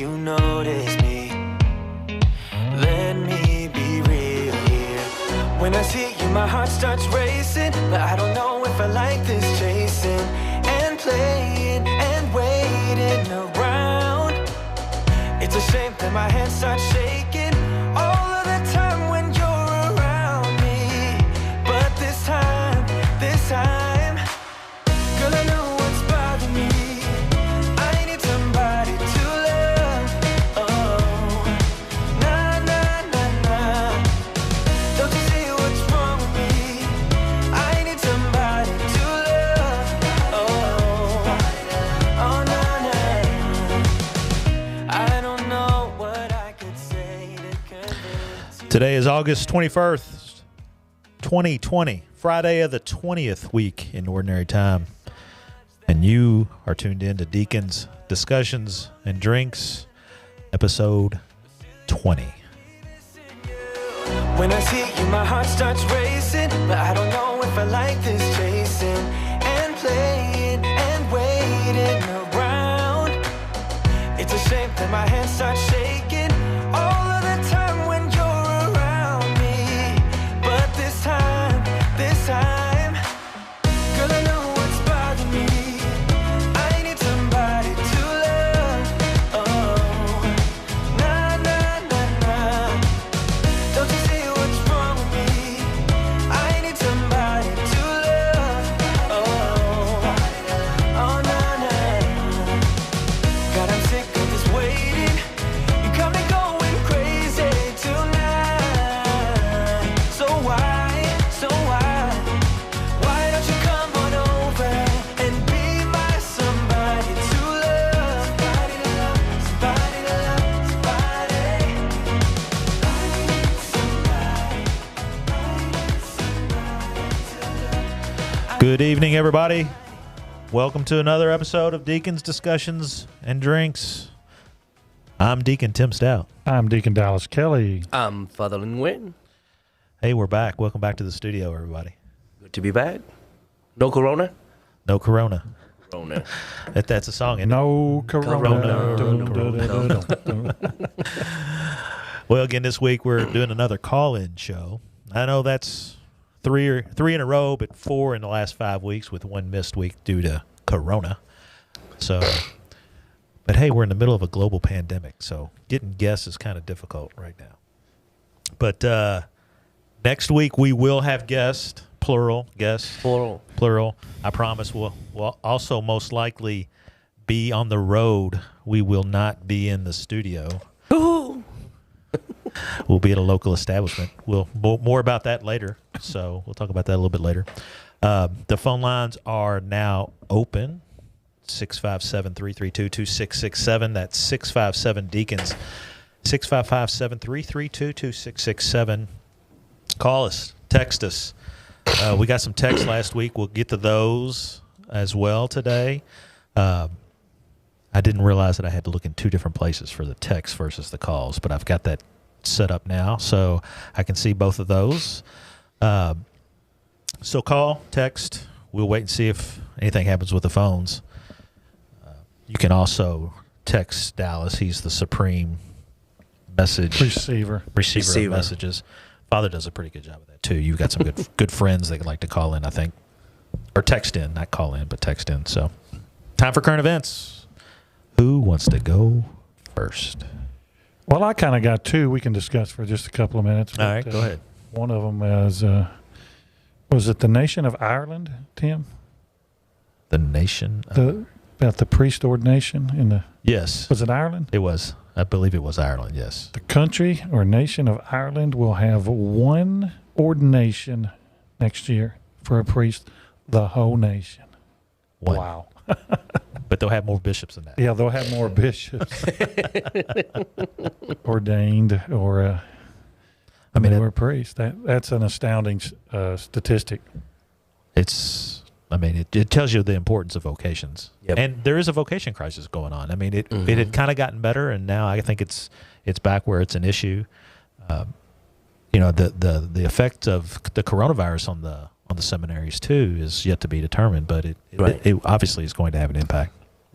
you notice me. Let me be real here. When I see you, my heart starts racing, but I don't know if I like this chasing and playing and waiting around. It's a shame that my hands start shaking all of the time when you're around me. But this time, girl, I know what's bothering me. I need somebody to love. Oh, nah, nah, nah, nah. Don't you see what's wrong with me? I need somebody to love. Oh, oh, nah, nah. I don't know what I could say to convince you. Today is August 21st, 2020, Friday of the 20th week in Ordinary Time. And you are tuned in to Deacons, Discussions, and Drinks, episode 20. When I see you, my heart starts racing, but I don't know if I like this chasing and playing and waiting around. It's a shame that my hands start shaking all of the time when you're around me. But this time, girl, I know what's bothering me. I need somebody to love. Oh, nah, nah, nah, nah. Don't you see what's wrong with me? I need somebody to love. Oh, oh, nah, nah. God, I'm sick of this waiting. You got me going crazy tonight. So why don't you come on over and be my somebody to love? Somebody to love, somebody to love, somebody. Good evening, everybody. Welcome to another episode of Deacons, Discussions, and Drinks. I'm Deacon Tim Stout. I'm Deacon Dallas Kelly. I'm Father Linwin. Hey, we're back. Welcome back to the studio, everybody. Good to be back. No corona? No corona. Corona. That's a song, isn't No corona. Corona. it? Well, again, this week we're doing another call-in show. I know that's three in a row, but 4 in the last 5 weeks with one missed week due to corona. So, but hey, we're in the middle of a global pandemic, so getting guests is kind of difficult right now. But next week we will have guests, plural guests. Plural. I promise we'll also most likely be on the road. We will not be in the studio. Ooh. We'll be at a local establishment. We'll more about that later. So we'll talk about that a little bit later. The phone lines are now open. 657-332-2667. That's 657 Deacons. 655-733-2667. Call us. Text us. We got some texts last week. We'll get to those as well today. I didn't realize that I had to look in 2 different places for the texts versus the calls, but I've got that set up now, so I can see both of those. So call, text. We'll wait and see if anything happens with the phones. You can also text Dallas. He's the supreme message Receiver. of messages. Father does a pretty good job of that too. You've got some good friends that like to call in, I think, or text in, not call in, but text in. So, time for current events. Who wants to go first? Well, I kind of got 2 we can discuss for just a couple of minutes. All right, go ahead. One of them is, was it the nation of Ireland, Tim? The nation. About the priest ordination in the. Yes. Was it Ireland? It was. I believe it was Ireland. Yes. The country or nation of Ireland will have 1 ordination next year for a priest. The whole nation. One. Wow. But they'll have more bishops than that. Yeah, they'll have more bishops ordained or they were priests. That's an astounding statistic. It tells you the importance of vocations. Yep. And there is a vocation crisis going on. I mean, it had kind of gotten better, and now I think it's back where it's an issue. The effect of the coronavirus on the seminaries too is yet to be determined, but it obviously is going to have an impact.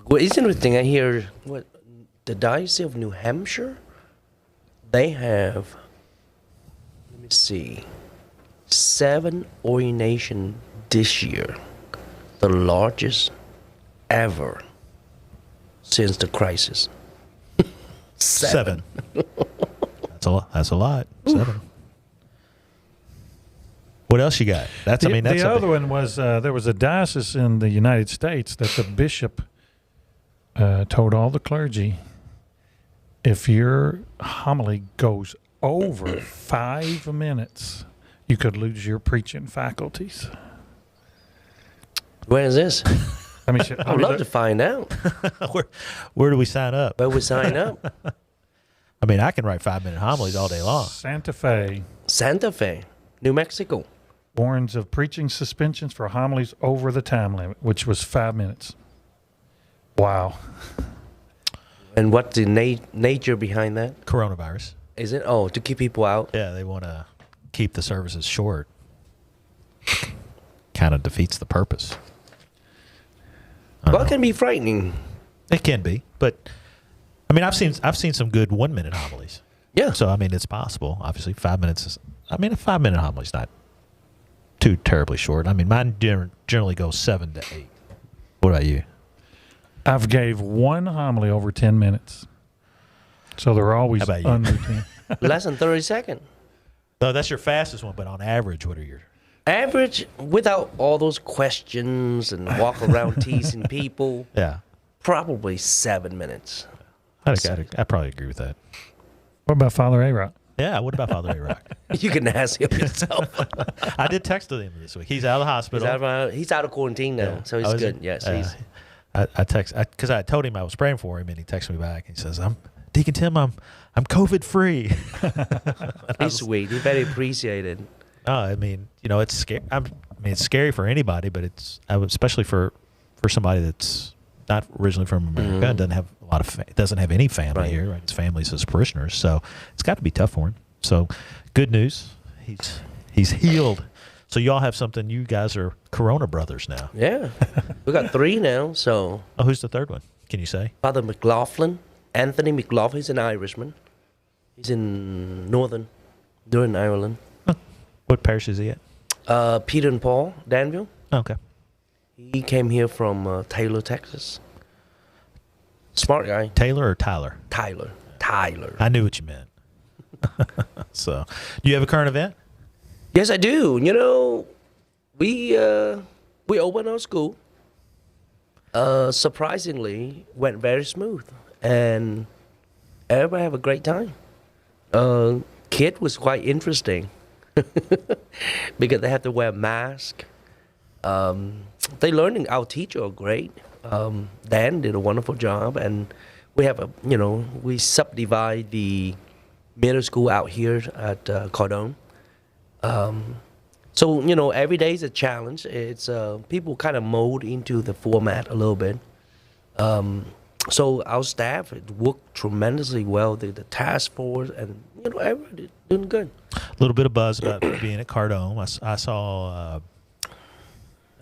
Well, it's interesting. I hear the Diocese of New Hampshire, they have, let me see, 7 ordination this year, the largest ever since the crisis. 7. That's a lot. That's a lot. 7. What else you got? That's I mean that's the a other one was there was a diocese in the United States that the bishop told all the clergy, if your homily goes over 5 minutes, you could lose your preaching faculties. Where is this? Let I'd love to find out. where do we sign up? Where we sign up? I mean, I can write 5-minute homilies all day long. Santa Fe Santa Fe, New Mexico. warns of preaching suspensions for homilies over the time limit, which was 5 minutes. Wow. And what's the nature behind that? Coronavirus. Is it? Oh, to keep people out. Yeah, they want to keep the services short. Kind of defeats the purpose. Well, it can be frightening. It can be, but I mean, I've seen some good 1-minute homilies. Yeah. So I mean, it's possible. Obviously, 5 minutes is. I mean, a 5-minute homily is not too terribly short. I mean, mine generally goes 7 to 8. What about you? I've gave one homily over 10 minutes. So they're always How about you? under 10. Less than 30 seconds. No, that's your fastest one, but on average, what are your? Average, without all those questions and walk around teasing people, Yeah, probably 7 minutes. I probably agree with that. What about Father A-Rock? Yeah, what about Father A-Rock? You can ask him yourself. I did text him this week. He's out of the hospital. He's out of quarantine now, Yeah. so he's Oh, is he? good. Yes, Yeah. he's. I text because I told him I was praying for him, and he texted me back. He says, "I'm Deacon Tim. I'm COVID free." He's sweet. He's very appreciated. I mean, it's scary. I mean, it's scary for anybody, but especially for somebody that's not originally from America and doesn't have a lot of doesn't have any family Right. here. Right? His family's his parishioners, so it's got to be tough for him. So, good news. He's healed. So y'all have something. You guys are Corona brothers now. Yeah, we got 3 now. So Oh, who's the third one? Can you say? Father McLaughlin, Anthony McLaughlin. He's an Irishman. He's in Northern Ireland. What parish is he at? Peter and Paul Danville. Oh, okay. He came here from Taylor, Texas. Smart guy. Taylor or Tyler? Tyler. I knew what you meant. So, do you have a current event? Yes, I do. We opened our school. Surprisingly, went very smooth, and everybody have a great time. Kid was quite interesting because they have to wear a mask. They learning. Our teacher are great. Dan did a wonderful job, and we have we subdivide the middle school out here at Cardome. So every day is a challenge. It's people kind of mold into the format a little bit. So our staff worked tremendously well. The task force and everybody doing good. A little bit of buzz about being at Cardome. I saw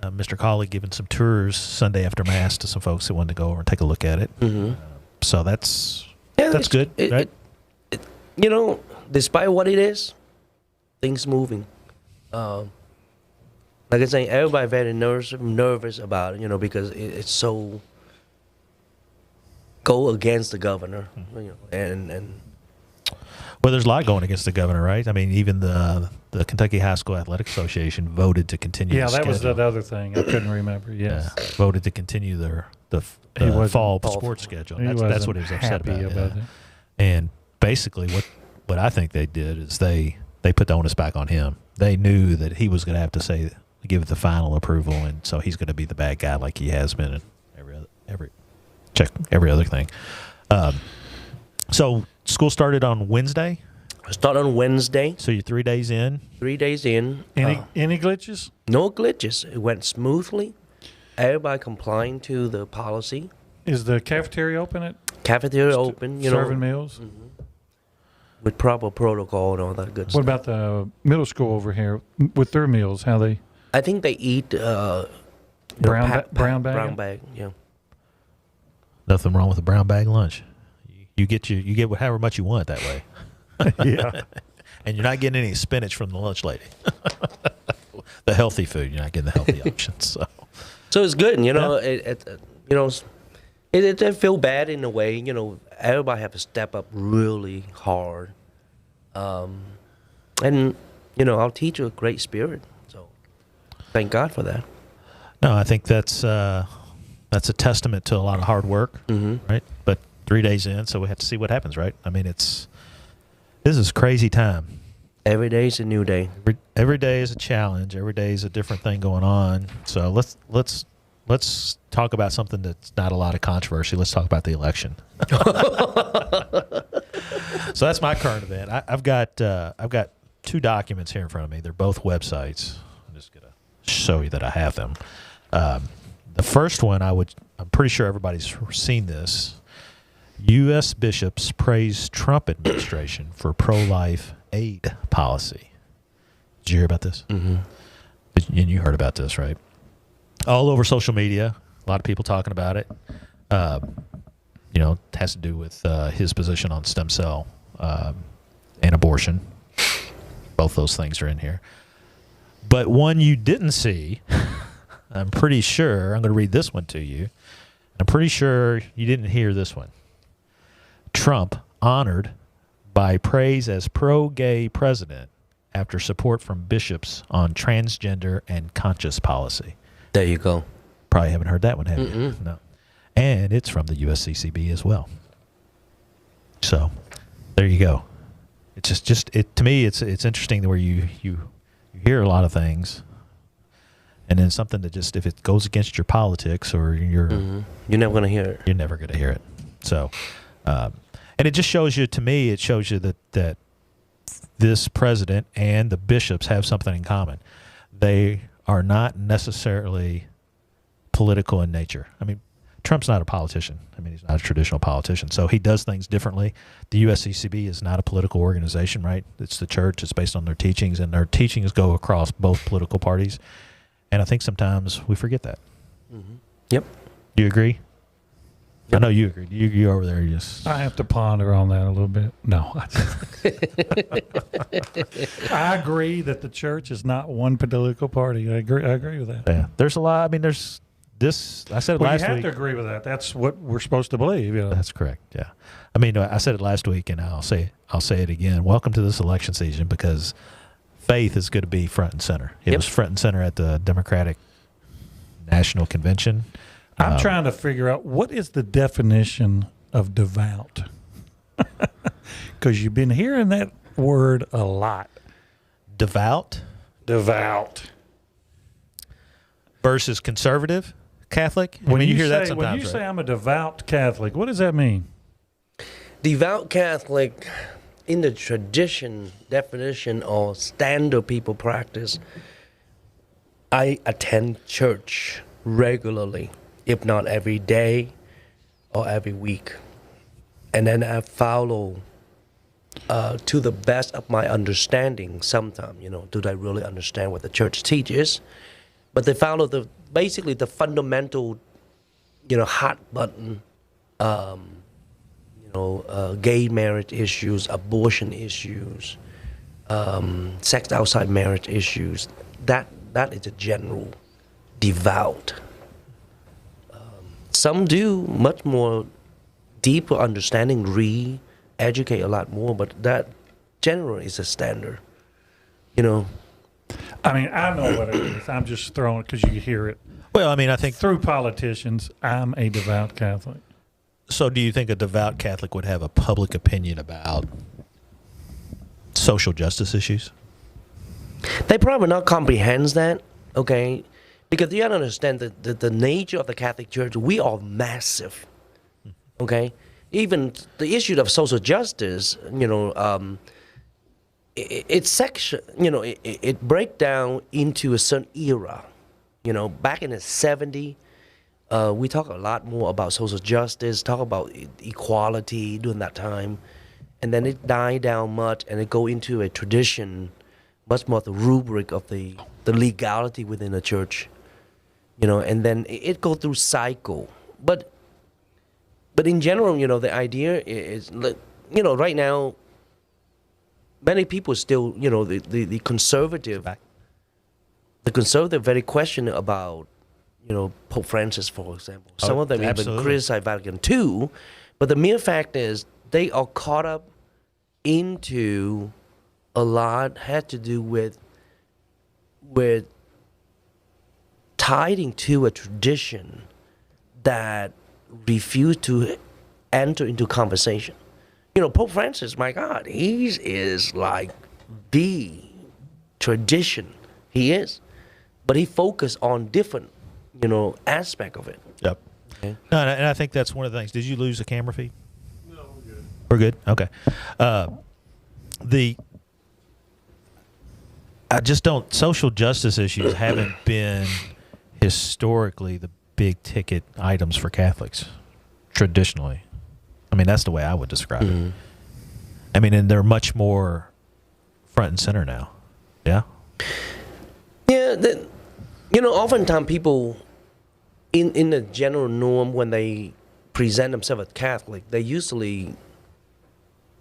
Mr. Colley giving some tours Sunday after Mass to some folks that wanted to go over and take a look at it. So that's good, right? Despite what it is, things moving. Like I say, everybody very nervous about it, because it's so go against the governor, and Well, there's a lot going against the governor, right? I mean, even the Kentucky High School Athletic Association voted to continue. Yeah, the that was schedule. the other thing. I couldn't remember. Yes. Voted to continue the wasn't- fall sports schedule. He That's wasn't what he was upset happy about. about yeah. it. And basically, what I think they did is they put the onus back on him. They knew that he was going to have to give it the final approval, and so he's going to be the bad guy like he has been in every other thing. So school started on Wednesday. start on Wednesday. So you're 3 days in. 3 days in. Any glitches? No glitches. It went smoothly. Everybody complying to the policy. Is the cafeteria open? Cafeteria open, Serving meals? with proper protocol and all that good What stuff. about the middle school over here with their meals? How they? I think they eat Brown bag? Brown bag, yeah. Nothing wrong with a brown bag lunch. you get however much you want that way. Yeah. And you're not getting any spinach from the lunch lady. The healthy food, you're not getting the healthy options. So it's good, you know. It feel bad in a way, you know. Everybody have to step up really hard, and you know, I'll teach you a great spirit. So thank God for that. No, I think that's a testament to a lot of hard work, right? But 3 days in, so we have to see what happens, right? I mean, this is crazy time. Every day is a new day. Every day is a challenge. Every day is a different thing going on. So let's talk about something that's not a lot of controversy. Let's talk about the election. So that's my current event. I've got 2 documents here in front of me. They're both websites. I'm just gonna show you that I have them. The first one, I'm pretty sure everybody's seen this. U.S. bishops praise Trump administration for pro-life aid policy. Did you hear about this? Mm-hmm. And you heard about this, right? All over social media, a lot of people talking about it. You know, it has to do with his position on stem cell and abortion. Both those things are in here. But one you didn't see, I'm pretty sure, I'm going to read this one to you. I'm pretty sure you didn't hear this one. Trump honored by praise as pro-gay president after support from bishops on transgender and conscious policy. There you go. Probably haven't heard that one, have you? No. And it's from the USCCB as well. So there you go. It's just to me, it's interesting where you hear a lot of things, and then something that just, if it goes against your politics or you're never going to hear it. You're never going to hear it. So, and it just shows you, to me, it shows you that this president and the bishops have something in common. They are not necessarily political in nature. I mean, Trump's not a politician. I mean, he's not a traditional politician. So he does things differently. The USCCB is not a political organization, right? It's the church. It's based on their teachings, and their teachings go across both political parties. And I think sometimes we forget that. Mm-hmm. Yep. Do you agree? Yep. I know you agree. You over there, you just... I have to ponder on that a little bit. No. I agree that the church is not one political party. I agree with that. Yeah. There's a lot. I mean, there's this. I said it last week. You have to agree with that. That's what we're supposed to believe. You know? That's correct. Yeah. I mean, I said it last week, and I'll say it again. Welcome to this election season, because faith is going to be front and center. It was front and center at the Democratic National Convention. I'm trying to figure out, what is the definition of devout? Because you've been hearing that word a lot. Devout versus conservative Catholic. When you hear that sometimes. When you say I'm a devout Catholic, what does that mean? Devout Catholic, in the definition or standard people practice, I attend church regularly, if not every day or every week. And then I follow to the best of my understanding. Sometimes, do they really understand what the church teaches? But they follow basically the fundamental, hot button, gay marriage issues, abortion issues, sex outside marriage issues. That is a general devout. Some do much more deeper understanding, educate a lot more, but that generally is a standard. I mean, I know what it is. I'm just throwing it because you hear it. Well, I mean, I think through politicians, I'm a devout Catholic. So do you think a devout Catholic would have a public opinion about social justice issues? They probably not comprehend that, okay? Because you gotta understand that the nature of the Catholic Church, we are massive, okay? Even the issue of social justice, it's section, it breaks down into a certain era. Back in the 70s, we talk a lot more about social justice, talk about equality during that time, and then it died down much, and it go into a tradition, much more the rubric of the legality within the church, and then it go through cycle. But But in general, the idea is, right now, many people still, the conservative, very question about, Pope Francis, for example. Some of them even absolutely. criticize Vatican II, but the mere fact is they are caught up into a lot had to do with tied to a tradition that refused to enter into conversation. Pope Francis, my God, he is like the tradition. He is. But he focused on different, aspect of it. Yep. Okay. No, and I think that's one of the things. Did you lose the camera feed? No, we're good. We're good? Okay. I just don't, social justice issues haven't been historically the big ticket items for Catholics, traditionally. I mean, that's the way I would describe it. I mean, and they're much more front and center now. Yeah? Yeah, oftentimes people, in the general norm, when they present themselves as Catholic, they usually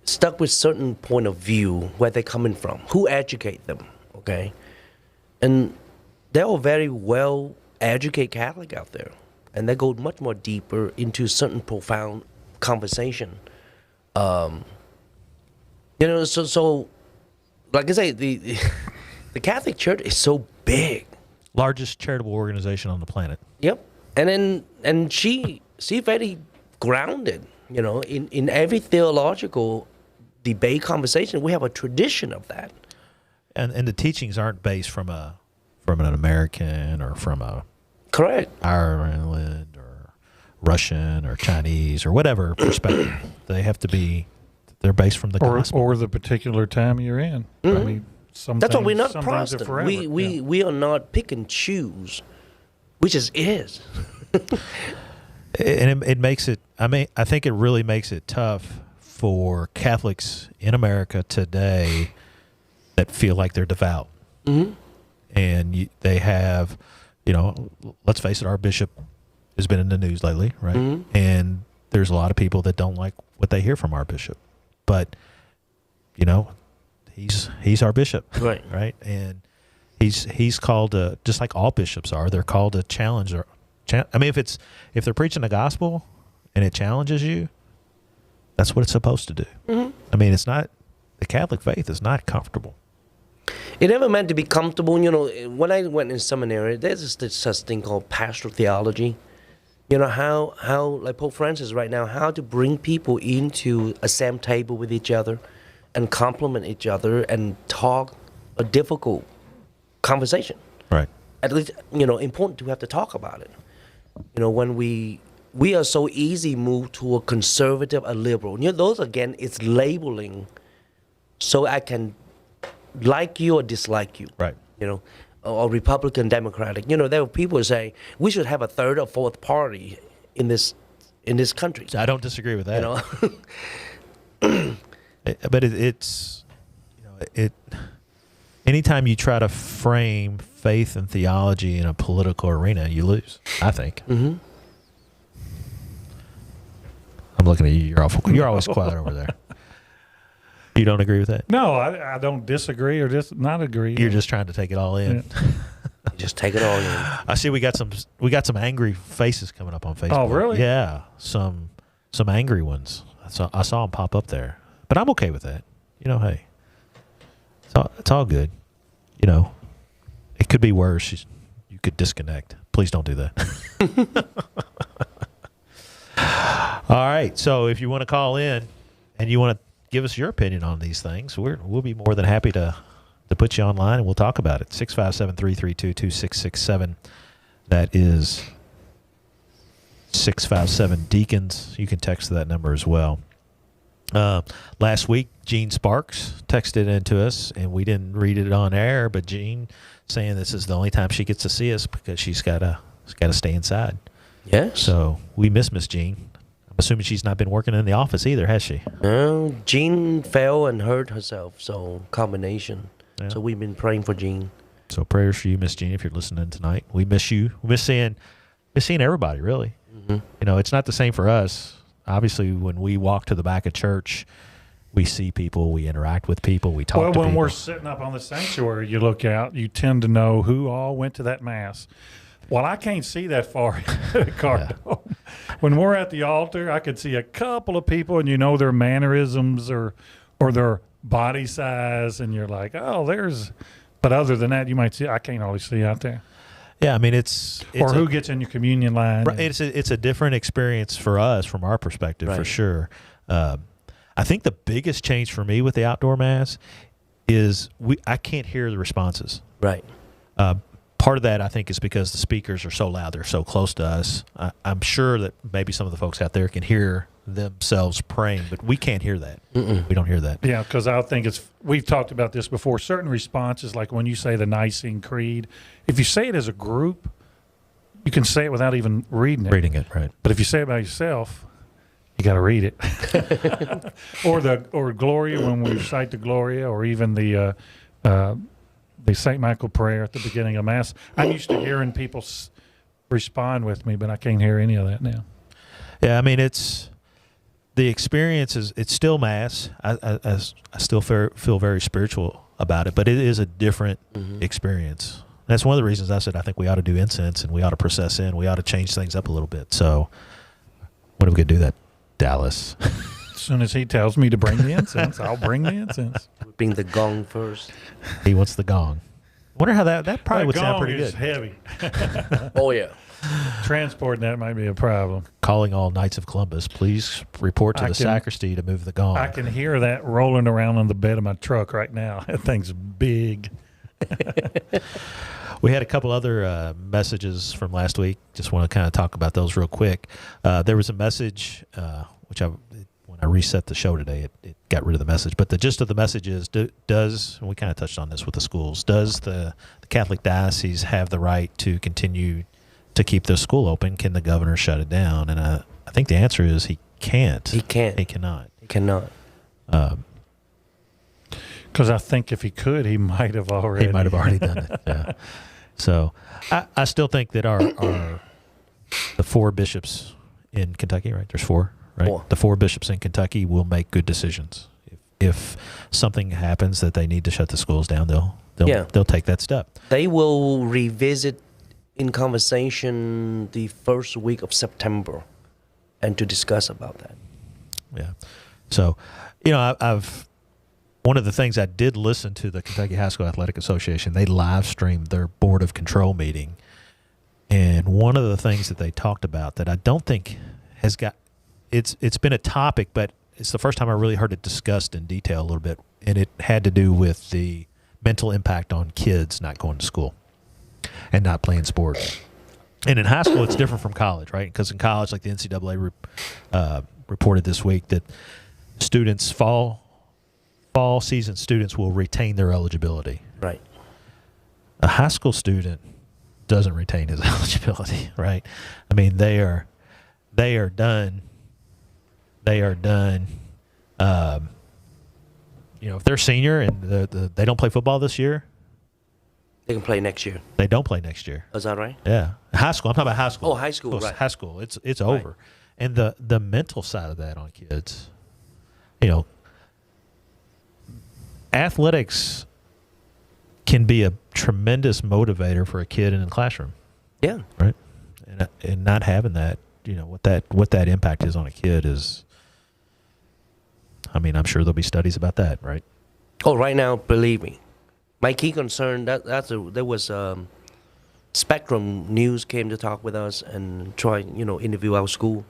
stuck with certain point of view where they're coming from, who educate them, okay? And there are very well educated Catholic out there, and they go much more deeper into certain profound conversation. So like I say, the Catholic Church is so big. Largest charitable organization on the planet. Yep. And she very grounded, in every theological debate conversation. We have a tradition of that. And the teachings aren't based from an American or from a Correct. Ireland or Russian or Chinese or whatever perspective. They're based from the gospel. Or the particular time you're in. I mean, That's why we're not some things are Protestant. forever. We are not pick and choose, which is. And it makes it, I think it really makes it tough for Catholics in America today that feel like they're devout. Mm-hmm. And they have, let's face it, our bishop has been in the news lately, right? Mm-hmm. And there's a lot of people that don't like what they hear from our bishop. But, he's our bishop. Right. Right? And he's called to, just like all bishops are, they're called to challenge. If they're preaching the gospel and it challenges you, that's what it's supposed to do. Mm-hmm. It's not, the Catholic faith is not comfortable. It never meant to be comfortable. When I went in seminary, there's this such thing called pastoral theology. How like Pope Francis right now, how to bring people into a same table with each other and compliment each other and talk a difficult conversation. Right. At least, important to have to talk about it. When we are so easy moved to a conservative, a liberal. Those again, it's labeling so I can like you or dislike you. Right. Or Republican, Democratic. There are people who say we should have a third or fourth party in this country. I don't disagree with that. But it's anytime you try to frame faith and theology in a political arena, you lose, I think. Mm-hmm. I'm looking at you. You're always quiet over there. You don't agree with that? No, I don't disagree or not agree. You're just trying to take it all in. Yeah. Just take it all in. I see we got some angry faces coming up on Facebook. Oh, really? Yeah, some angry ones. I saw them pop up there, but I'm okay with that. Hey, it's all good. It could be worse. You could disconnect. Please don't do that. All right. So if you want to call in and you want to give us your opinion on these things, we'll be more than happy to put you online and we'll talk about it. 657-332-2667. That is 657 Deacons. You can text that number as well. Last week, Jean Sparks texted into us, and we didn't read it on air, but Jean saying this is the only time she gets to see us because she's got to stay inside. Yes. So we miss Miss Jean. I'm assuming she's not been working in the office either, has she? No, Jean fell and hurt herself, so combination. Yeah. So we've been praying for Jean. So prayers for you, Miss Jean, if you're listening tonight. We miss you. We miss seeing everybody, really. Mm-hmm. It's not the same for us obviously when we walk to the back of church, we see people, we interact with people, we talk Well, to when people. we're sitting up on the sanctuary, you look out, you tend to know who all went to that mass. Well, I can't see that far at Cardome. When we're at the altar, I could see a couple of people, and you know their mannerisms or their body size, and you're like, oh, there's. But other than that, you might see. I can't always see out there. Yeah, I mean it's Or who gets in your communion line. right, it's a different experience for us from our perspective for Right. sure. I think the biggest change for me with the outdoor mass is I can't hear the responses. Right. Part of that, I think, is because the speakers are so loud. They're so close to us. I'm sure that maybe some of the folks out there can hear themselves praying, but we can't hear that. We don't hear that. Yeah, because I think we've talked about this before. Certain responses, like when you say the Nicene Creed, if you say it as a group, you can say it without even reading it. Reading it, right. But if you say it by yourself, you got to read it. or Gloria, when we recite the Gloria, or even the St. Michael prayer at the beginning of Mass. I'm used to hearing people respond with me, but I can't hear any of that now. Yeah, I mean, the experience it's still Mass. I still feel very spiritual about it, but it is a different experience. That's one of the reasons I said I think we ought to do incense and we ought to process in. We ought to change things up a little bit. So when are we going to do that, Dallas? As soon as he tells me to bring the incense, I'll bring the incense. Bring the gong first. He wants the gong. Wonder how that probably That would sound gong pretty is good. heavy. Oh yeah. Transporting that might be a problem. Calling all Knights of Columbus, please report to I the can- sacristy to move the gong. I can hear that rolling around on the bed of my truck right now. That thing's big. We had a couple other messages from last week. Just want to kind of talk about those real quick. There was a message, when I reset the show today, it got rid of the message. But the gist of the message is, and we kind of touched on this with the schools, does the Catholic diocese have the right to continue to keep the school open? Can the governor shut it down? And I think the answer is he can't. He can't. He cannot. He cannot. Because I think if he could, he might have already. He might have already done it. Yeah. So I still think that the four bishops in Kentucky, right? There's four, right? Four. The four bishops in Kentucky will make good decisions. If something happens that they need to shut the schools down, they'll take that step. They will revisit in conversation the first week of September, and to discuss about that. Yeah. So, I've one of the things I did listen to the Kentucky High School Athletic Association. They live streamed their board of control meeting, and one of the things that they talked about that I don't think has got it's been a topic, but it's the first time I really heard it discussed in detail a little bit, and it had to do with the mental impact on kids not going to school and not playing sports. And in high school, it's different from college, right? Because in college, like the NCAA reported this week, that students, fall season students will retain their eligibility. Right. A high school student doesn't retain his eligibility, right? I mean, they are done. They are done. If they're senior and they don't play football this year, They can play next year. they don't play next year. Is that right? Yeah, high school. I'm talking about high school. Oh, high school, right. High school. It's over, and the mental side of that on kids. Athletics can be a tremendous motivator for a kid in the classroom, Yeah. right? And not having that, what that impact is on a kid is. I mean, I'm sure there'll be studies about that, right? Oh, right now, believe me, my key concern there was Spectrum News came to talk with us and try interview our school,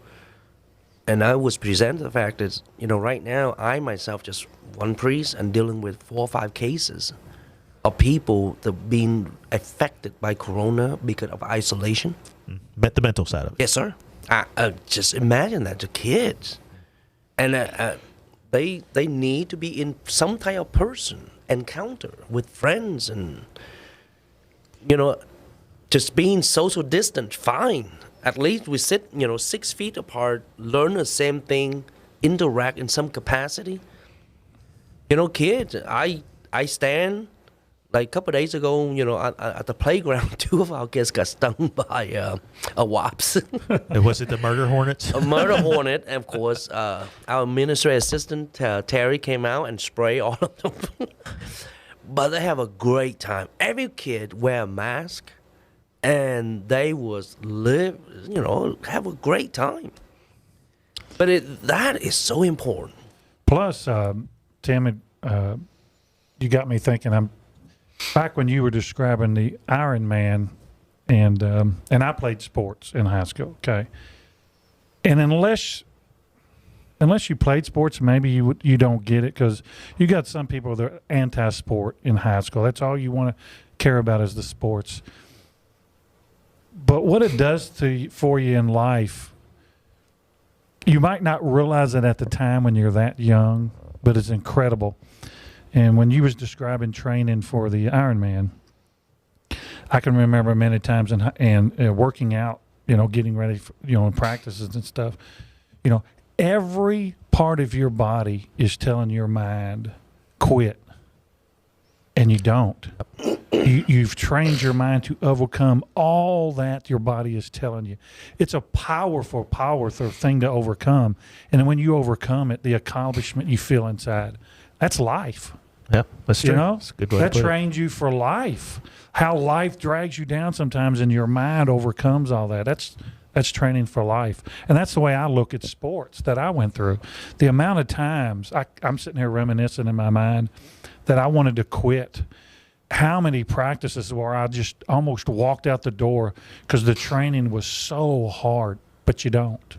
and I was presented the fact that right now I myself just one priest and dealing with 4 or 5 cases of people that being affected by corona because of isolation. The mental side of it. Yes, sir. I just imagine that to kids, and they need to be in some type of person encounter with friends, and just being social distant. Fine, at least we sit 6 feet apart, learn the same thing, interact in some capacity. Kids, I stand like a couple of days ago, at the playground, 2 of our kids got stung by a wasp, Was it the murder hornets? a murder hornet. And of course, our administrative assistant Terry came out and sprayed all of them. But they have a great time. Every kid wear a mask, and they have a great time. But that is so important. Plus, Tim, you got me thinking. I'm back when you were describing the Iron Man, and I played sports in high school. Okay, and unless you played sports, maybe you don't get it, because you got some people that are anti-sport in high school. That's all you want to care about is the sports. But what it does for you in life, you might not realize it at the time when you're that young, but it's incredible. And when you was describing training for the Ironman, I can remember many times and working out, getting ready for, in practices and stuff. Every part of your body is telling your mind, quit. And you don't. You've trained your mind to overcome all that your body is telling you. It's a powerful thing to overcome. And then when you overcome it, the accomplishment you feel inside, that's life. Yeah, that's true. That's a good way That to put it. trains you for life. How life drags you down sometimes, and your mind overcomes all that. That's training for life. And that's the way I look at sports that I went through. The amount of times I'm sitting here reminiscing in my mind that I wanted to quit. How many practices where I just almost walked out the door because the training was so hard, but you don't.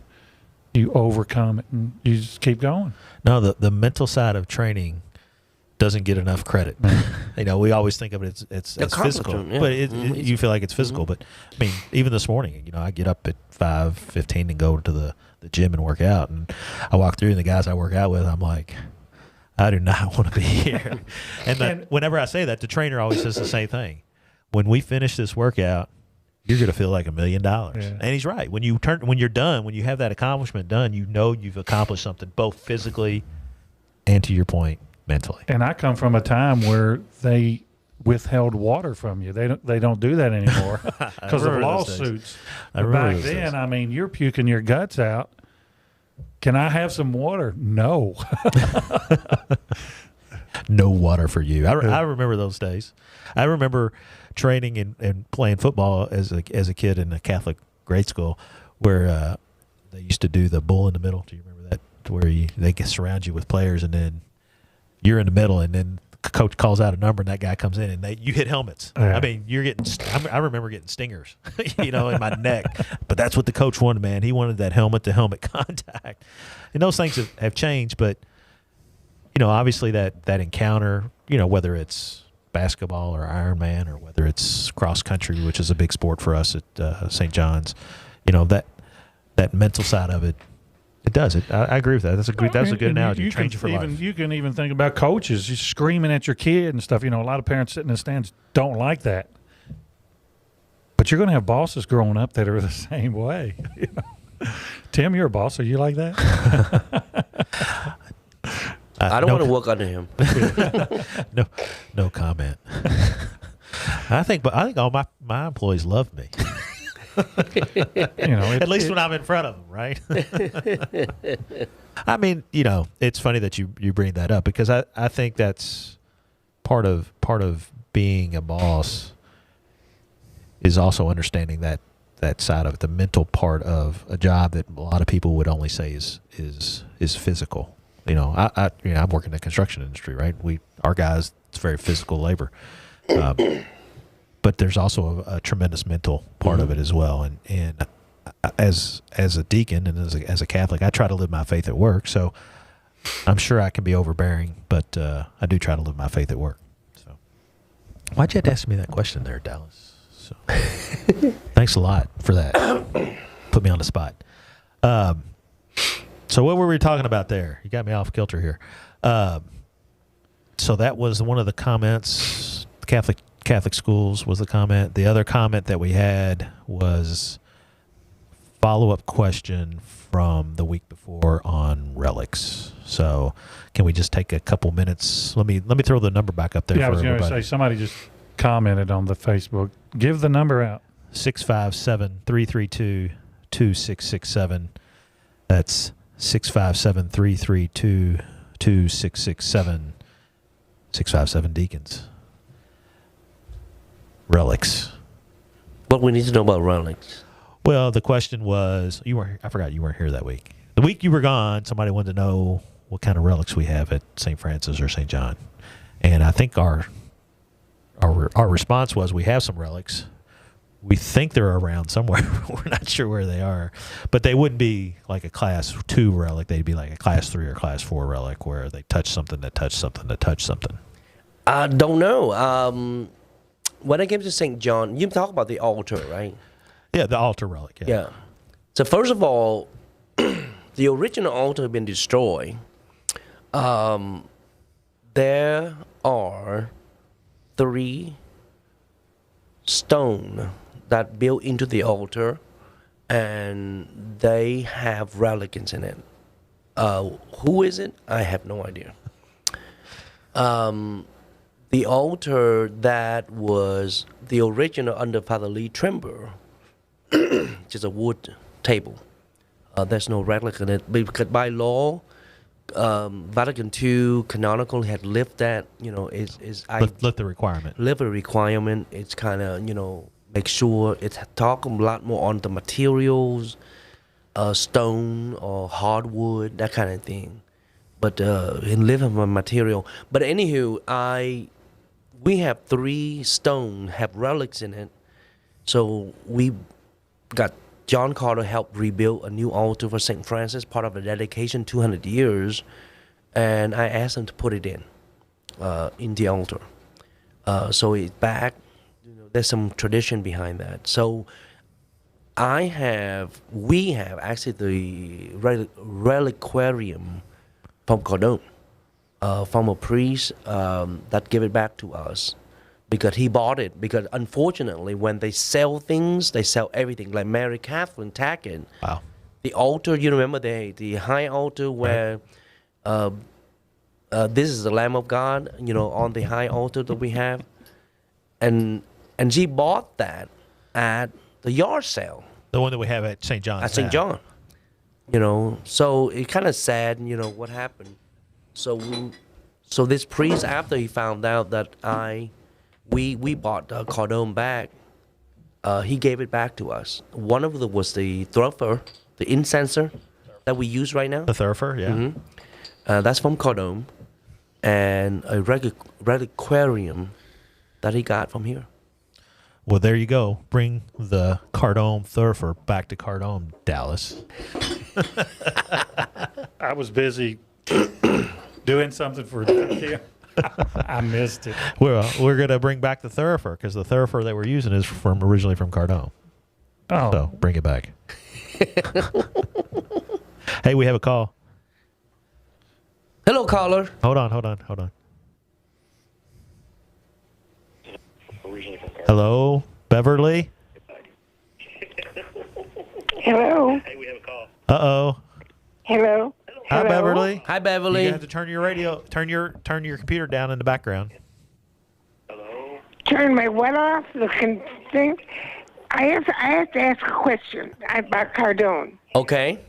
You overcome it and you just keep going. No, the mental side of training doesn't get enough credit. We always think of it as physical, yeah. but you feel like it's physical. But I mean, even this morning, I get up at 5:15 and go to the gym and work out, and I walk through, and the guys I work out with, I'm like, I do not want to be here. And whenever I say that, the trainer always says the same thing. When we finish this workout, you're going to feel like $1 million. Yeah. And he's right. When you're done, when you have that accomplishment done, you've accomplished something, both physically and, to your point, mentally. And I come from a time where they withheld water from you. They don't do that anymore because of lawsuits. Back then, you're puking your guts out. Can I have some water? No. No water for you. I remember those days. I remember training and playing football as a kid in a Catholic grade school where they used to do the bull in the middle. Do you remember that? Where they surround you with players, and then you're in the middle, and then the coach calls out a number, and that guy comes in, and you hit helmets. Yeah. You're getting. I remember getting stingers, in my neck. But that's what the coach wanted, man. He wanted that helmet-to-helmet contact, and those things have changed. But obviously that encounter, whether it's basketball or Ironman or whether it's cross country, which is a big sport for us at St. John's, that mental side of it. It does. I agree with that. That's a good analogy. Trains you for life. You can even think about coaches just screaming at your kid and stuff. A lot of parents sitting in the stands don't like that. But you're going to have bosses growing up that are the same way. Tim, you're a boss. Are you like that? I don't want to work under him. No comment. I think all my employees love me. At least when I'm in front of them, right? It's funny that you bring that up, because I think that's part of being a boss is also understanding that side of it, the mental part of a job that a lot of people would only say is physical. I'm working in the construction industry, right? Our guys, it's very physical labor. But there's also a tremendous mental part of it as well. And as a deacon and as a Catholic, I try to live my faith at work. So I'm sure I can be overbearing, but I do try to live my faith at work. So why'd you have to ask me that question there, Dallas? So thanks a lot for that. Put me on the spot. So what were we talking about there? You got me off kilter here. So that was one of the comments. Catholic schools was the comment. The other comment that we had was follow-up question from the week before on relics. So can we just take a couple minutes? Let me throw the number back up there Yeah, I for was going to everybody. say, somebody just commented on the Facebook. Give the number out. 657-332-2667. That's 657-332-2667. 657 Deacons. Relics. What we need to know about relics? Well, the question was, I forgot you weren't here that week. The week you were gone, somebody wanted to know what kind of relics we have at St. Francis or St. John. And I think our response was we have some relics. We think they're around somewhere. We're not sure where they are. But they wouldn't be like a class 2 relic. They'd be like a class 3 or class 4 relic where they touch something that touched something that touched something. I don't know. When I came to St. John, you talk about the altar, right? Yeah, the altar relic. Yeah. So first of all, the original altar had been destroyed. There are 3 stone that built into the altar, and they have relics in it. Who is it? I have no idea. The altar that was the original under Father Lee Trimber, which is a wood table. There's no relic in it because by law, Vatican II canonical had lived that. Lift the requirement. Live a requirement. It's kind of make sure it's talk a lot more on the materials, stone or hardwood, that kind of thing. But in living on material. But anywho, we have 3 stone have relics in it, so we got John Carter helped rebuild a new altar for St. Francis, part of a dedication 200 years, and I asked him to put it in the altar. So it's back. There's some tradition behind that. So we have actually the reliquarium from Cardome, from a priest that gave it back to us. Because he bought it. Because unfortunately, when they sell things, they sell everything. Like Mary Catherine Tackett. Wow. The altar, you remember the high altar where this is the Lamb of God, on the high altar that we have. And she bought that at the yard sale. The one that we have at St. John's. At St. John. So it kind of sad, what happened. So this priest, after he found out that we bought Cardome back, he gave it back to us. One of them was the thurifer, the incenser that we use right now. The thurifer, yeah. Mm-hmm. That's from Cardome, and a reliquarium that he got from here. Well, there you go. Bring the Cardome thurifer back to Cardome, Dallas. I was busy doing something for Kim. I missed it. Well, we're going to bring back the thurifer because the thurifer that we're using is originally from Cardome. Oh, So bring it back. Hey, we have a call. Hello, caller. Hold on. Hello, Beverly? Hello. Uh-oh. Hello. Hi, Hello? Beverly. Hi, You're Beverly. going to have to turn your computer down in the background. Turn my what off? The thing. I have to ask a question about Cardone. Okay.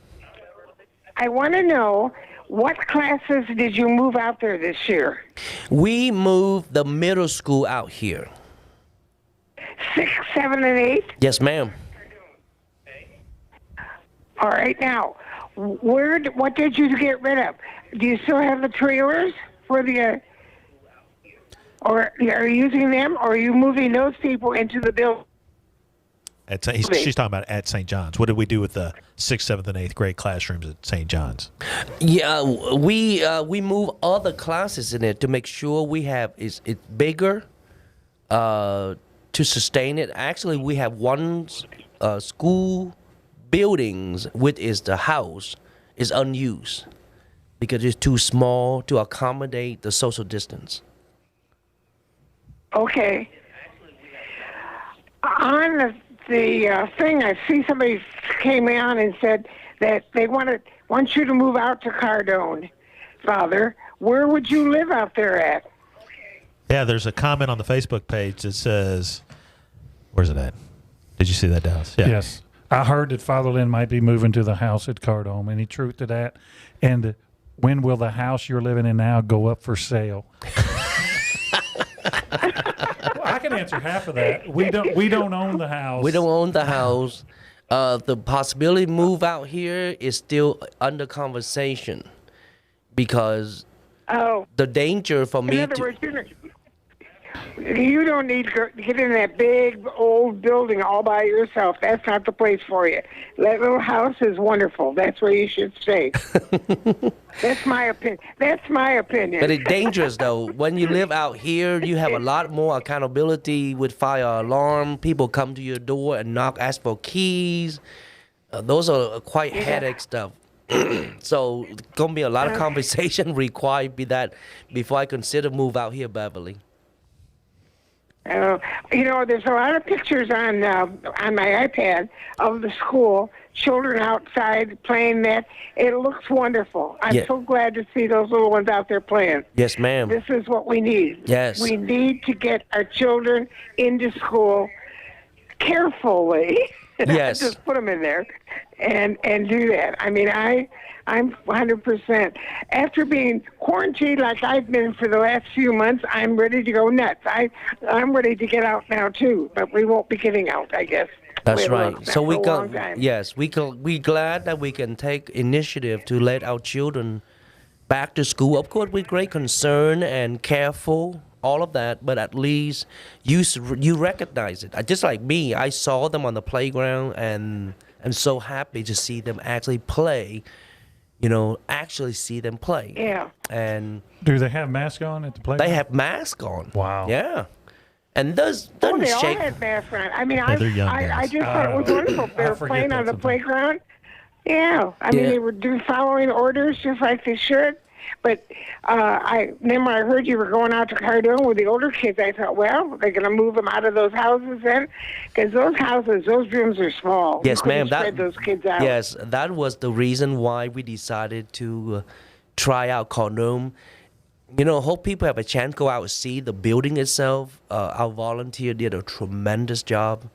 I want to know what classes did you move out there this year? We moved the middle school out here. 6, 7, and 8. Yes, ma'am. All right. Now, what did you get rid of? Do you still have the trailers for the? Or are you using them, or are you moving those people into the building? She's talking about at St. John's. What did we do with the 6th, 7th, and 8th grade classrooms at St. John's? Yeah, we move other classes in it to make sure we have it's bigger to sustain it. Actually, we have one school buildings, which is the house, is unused because it's too small to accommodate the social distance. Okay. On the the thing, I see somebody came on and said that they want you to move out to Cardome, Father. Where would you live out there at? Yeah, there's a comment on the Facebook page that says, where's it at? Did you see that, Dallas? Yeah. Yes. I heard that Father Lynn might be moving to the house at Cardome. Any truth to that? And when will the house you're living in now go up for sale? Well, I can answer half of that. We don't own the house. We don't own the house. The possibility to move out here is still under conversation because Oh, the danger for in me other to words, you don't need to get in that big old building all by yourself. That's not the place for you. That little house is wonderful. That's where you should stay. That's my opinion. But it's dangerous though. When you live out here, you have a lot more accountability with fire alarm. People come to your door and knock, ask for keys. Those are quite headache stuff. So gonna be a lot of conversation required before I consider move out here, Beverly. There's a lot of pictures on my iPad of the school, children outside playing that. It looks wonderful. I'm so glad to see those little ones out there playing. Yes, ma'am. This is what we need. Yes. We need to get our children into school carefully. Yes. Just put them in there and do that. I mean, I'm 100%. After being quarantined like I've been for the last few months, I'm ready to go nuts. I'm ready to get out now too, but we won't be getting out, I guess. That's right. So we glad that we can take initiative to let our children back to school. Of course, with great concern and careful, all of that, but at least you recognize it. Just like me, I saw them on the playground, and I'm so happy to see them actually play. Actually see them play. Yeah. And do they have masks on at the playground? they have masks on. Wow. Yeah. And doesn't they all shake. had masks on. I mean, they're young I guys. just thought it was wonderful. They I were forget playing on that the sometimes. playground. Yeah. I mean, they were following orders just like they should. But then when I heard you were going out to Cardome with the older kids, I thought, well, they're going to move them out of those houses then? Because those rooms are small. Yes, You couldn't ma'am. spread those kids out. Yes, that was the reason why we decided to try out Cardome. Hope people have a chance to go out and see the building itself. Our volunteer did a tremendous job.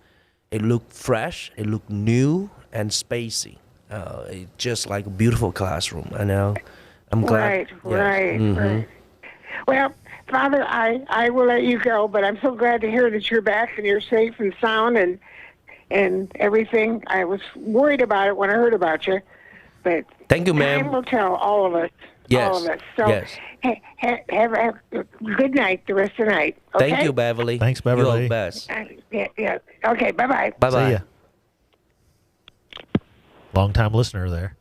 It looked fresh, it looked new and spacey. It's just like a beautiful classroom. I know. I'm glad. Right. Well, Father, I will let you go, but I'm so glad to hear that you're back and you're safe and sound and everything. I was worried about it when I heard about you, but Thank you, ma'am. time will tell all of us. Yes. All of us. So Yes. have a good night the rest of the night. Okay? Thank you, Beverly. Thanks, Beverly. You're the best. Yeah. Okay, bye-bye. Bye-bye. See ya. Long-time listener there.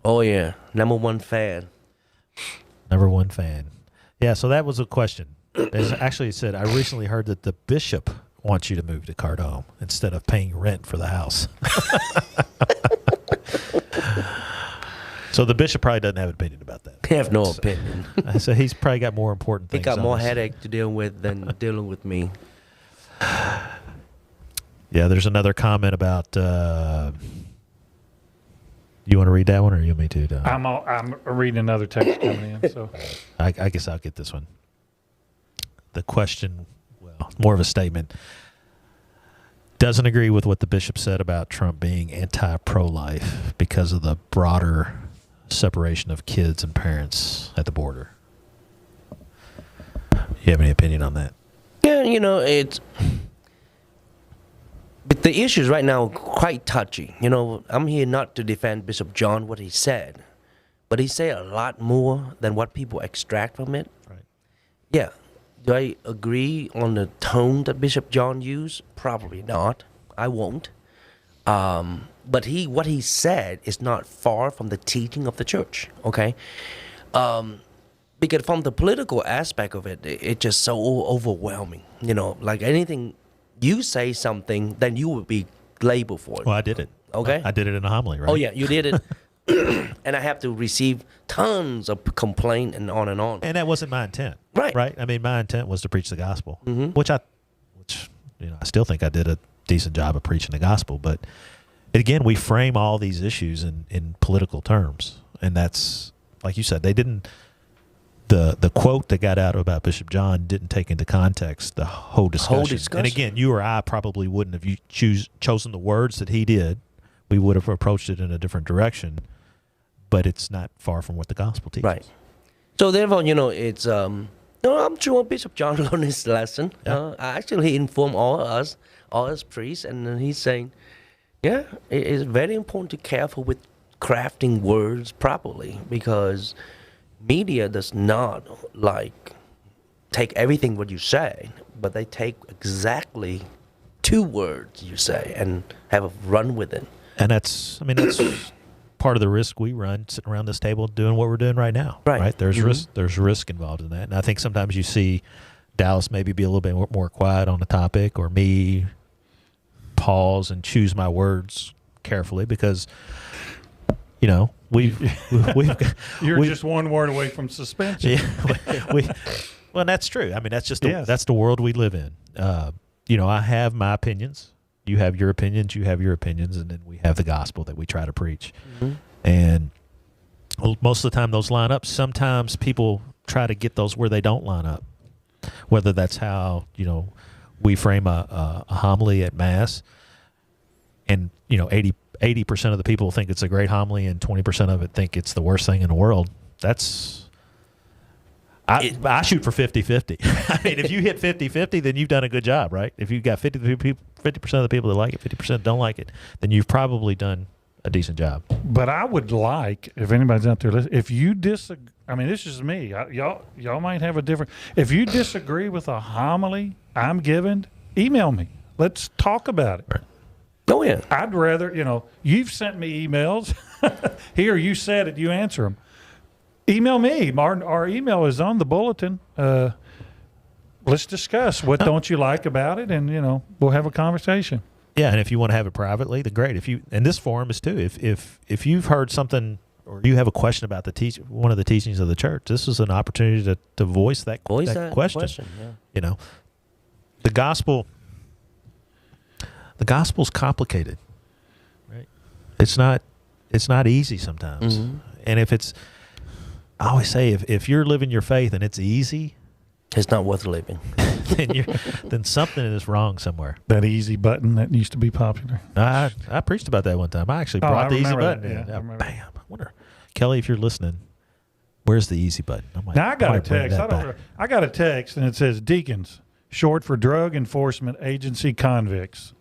Oh, yeah. Number one fan. Number one fan. Yeah, so that was a question. It said, I recently heard that the bishop wants you to move to Cardome instead of paying rent for the house. So the bishop probably doesn't have an opinion about that. I have no opinion. So he's probably got more important He things. got on more his- headache to deal with than dealing with me. Yeah, there's another comment about. You want to read that one, or you want me to? I'm reading another text coming in, so I guess I'll get this one. The question, well, more of a statement. Doesn't agree with what the bishop said about Trump being anti-pro-life because of the broader separation of kids and parents at the border. You have any opinion on that? Yeah, but the issues right now are quite touchy. I'm here not to defend Bishop John, what he said, but he said a lot more than what people extract from it. Right. Yeah. Do I agree on the tone that Bishop John used? Probably not. I won't. But what he said is not far from the teaching of the church, okay? Because from the political aspect of it, it's just so overwhelming. Like anything, you say something, then you would be labeled for it. Well, I did it. Okay. I did it in a homily, right? Oh, yeah, you did it. And I have to receive tons of complaint and on and on. And that wasn't my intent. Right. Right. I mean, my intent was to preach the gospel, which I still think I did a decent job of preaching the gospel. But again, we frame all these issues in political terms, and that's like you said, they didn't. The quote that got out about Bishop John didn't take into context the whole discussion. And again, you or I probably wouldn't have chosen the words that he did. We would have approached it in a different direction. But it's not far from what the gospel teaches. Right. So therefore, it's no, I'm sure Bishop John learned his lesson. Yeah. Actually, he informed all us priests, and then he's saying, yeah, it is very important to be careful with crafting words properly, because media does not take everything what you say, but they take exactly 2 words you say and have a run with it. And that's part of the risk we run sitting around this table doing what we're doing right now. Right. There's risk involved in that. And I think sometimes you see Dallas maybe be a little bit more quiet on the topic, or me pause and choose my words carefully, because we've just one word away from suspension. Yeah, well, that's true. I mean, that's just that's the world we live in. I have my opinions. You have your opinions. You have your opinions, and then we have the gospel that we try to preach. Mm-hmm. And most of the time, those line up. Sometimes people try to get those where they don't line up. Whether that's how we frame a homily at Mass, and 80% of the people think it's a great homily, and 20% of it think it's the worst thing in the world. I shoot for 50-50. I mean, if you hit 50-50, then you've done a good job, right? If you've got 50% of the people that like it, 50% don't like it, then you've probably done a decent job. But I would like, if anybody's out there listening, if you disagree, I mean, this is me. Y'all might have a different. If you disagree with a homily I'm giving, email me. Let's talk about it. Right. Oh, yeah. I'd rather, you've sent me emails. Here, you said it, you answer them. Email me. Our email is on the bulletin. Let's discuss what don't you like about it, and, we'll have a conversation. Yeah, and if you want to have it privately, then great. And this forum is too. If you've heard something, or you have a question about one of the teachings of the church, this is an opportunity to voice that question. Yeah. The gospel's complicated, right? It's not easy sometimes. Mm-hmm. And I always say, if you're living your faith and it's easy, it's not worth living. then something is wrong somewhere. That easy button that used to be popular. I preached about that one time. I actually brought the easy button. Yeah, bam! I wonder, Kelly, if you're listening, where's the easy button? Now I got a text. I got a text, and it says Deacons, short for Drug Enforcement Agency Convicts.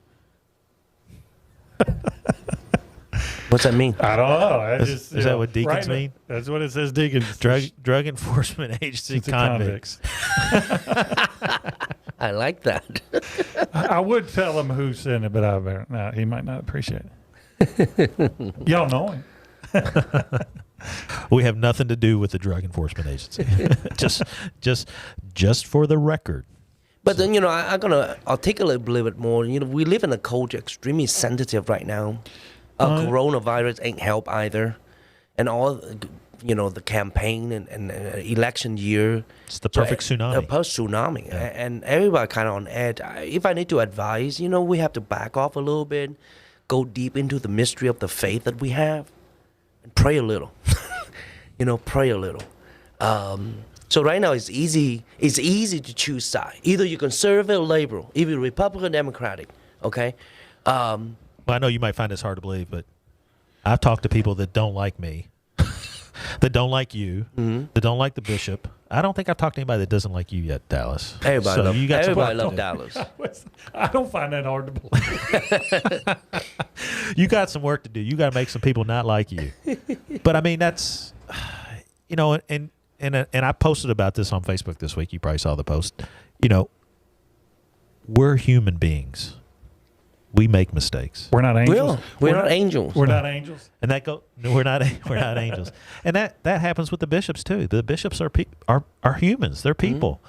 What's that mean? I don't know. Is that what deacons mean? That's what it says, deacons. Drug Enforcement Agency convicts. I like that. I would tell him who sent it, but he might not appreciate it. Y'all know him. We have nothing to do with the Drug Enforcement Agency. just for the record. But then, I'm going to articulate a little bit more. We live in a culture extremely sensitive right now. Coronavirus ain't help either. And all, the campaign and election year. It's the perfect tsunami. The perfect tsunami. Yeah. And everybody kind of on edge. If I need to advise, we have to back off a little bit, go deep into the mystery of the faith that we have, and pray a little. Pray a little. So right now it's easy to choose side. Either you're conservative or liberal, either Republican or Democratic, okay? Well, I know you might find this hard to believe, but I've talked to people that don't like me, that don't like you, that don't like the bishop. I don't think I've talked to anybody that doesn't like you yet, Dallas. Everybody loves Dallas. I don't find that hard to believe. You got some work to do. You got to make some people not like you. But I mean, that's, and I posted about this on Facebook this week. You probably saw the post. We're human beings. We make mistakes. We're not angels. We're not angels. We're not angels. And we're not angels. And that happens with the bishops too. The bishops are humans. They're people.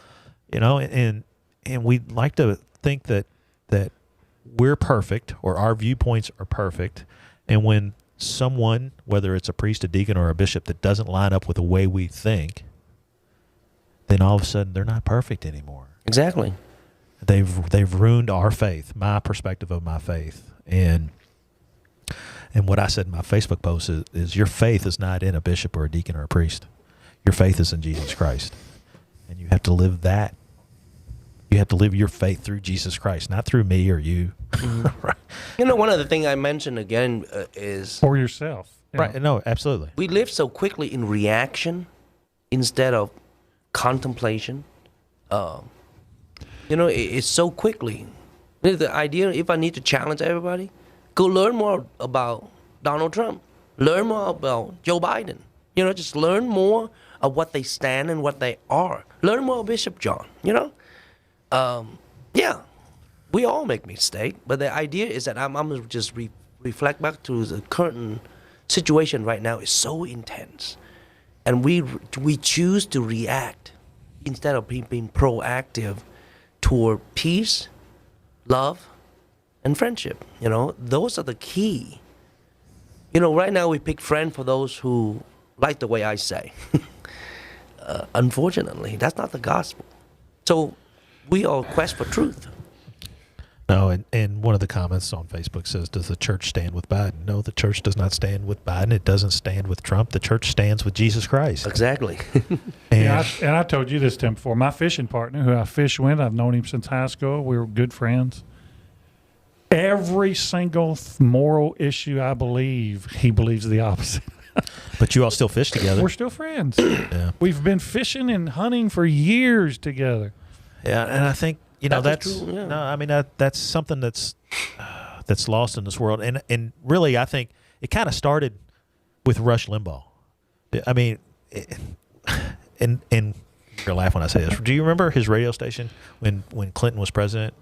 And we like to think that we're perfect, or our viewpoints are perfect. And when someone, whether it's a priest, a deacon, or a bishop, that doesn't line up with the way we think, then all of a sudden they're not perfect anymore. Exactly. They've ruined our faith, my perspective of my faith, and what I said in my Facebook post is your faith is not in a bishop or a deacon or a priest. Your faith is in Jesus Christ, and you have to live that. You have to live your faith through Jesus Christ, not through me or you. Right. You know, one of the things I mentioned again is For yourself. Yeah. Right? No, absolutely. we live so quickly in reaction instead of contemplation. You know, it's so quickly. The idea, if I need to challenge everybody, go learn more about Donald Trump. Learn more about Joe Biden. You know, just learn more of what they stand and what they are. Learn more of Bishop John, you know? Yeah, we all make mistakes, but the idea is that I'm going to just reflect back to the current situation right now is so intense. And we choose to react instead of being proactive toward peace, love, and friendship. You know, those are the key. You know, right now we pick friend for those who like the way I say. Unfortunately, that's not the gospel. So we all quest for truth. No, and one of the comments on Facebook says, does the church stand with Biden? No, the church does not stand with Biden. It doesn't stand with Trump. The church stands with Jesus Christ. Exactly. And Yeah, and I told you this, Tim, before. My fishing partner, who I fish with, I've known him since high school. We were good friends. Every single moral issue I believe, he believes the opposite. but you all still fish together. We're still friends. Yeah. We've been fishing and hunting for years together. Yeah, and I think that's That's true, yeah. no. I mean that's something that's lost in this world, and really I think it kind of started with Rush Limbaugh. I mean, and you're gonna laugh when I say this. Do you remember his radio station when Clinton was president?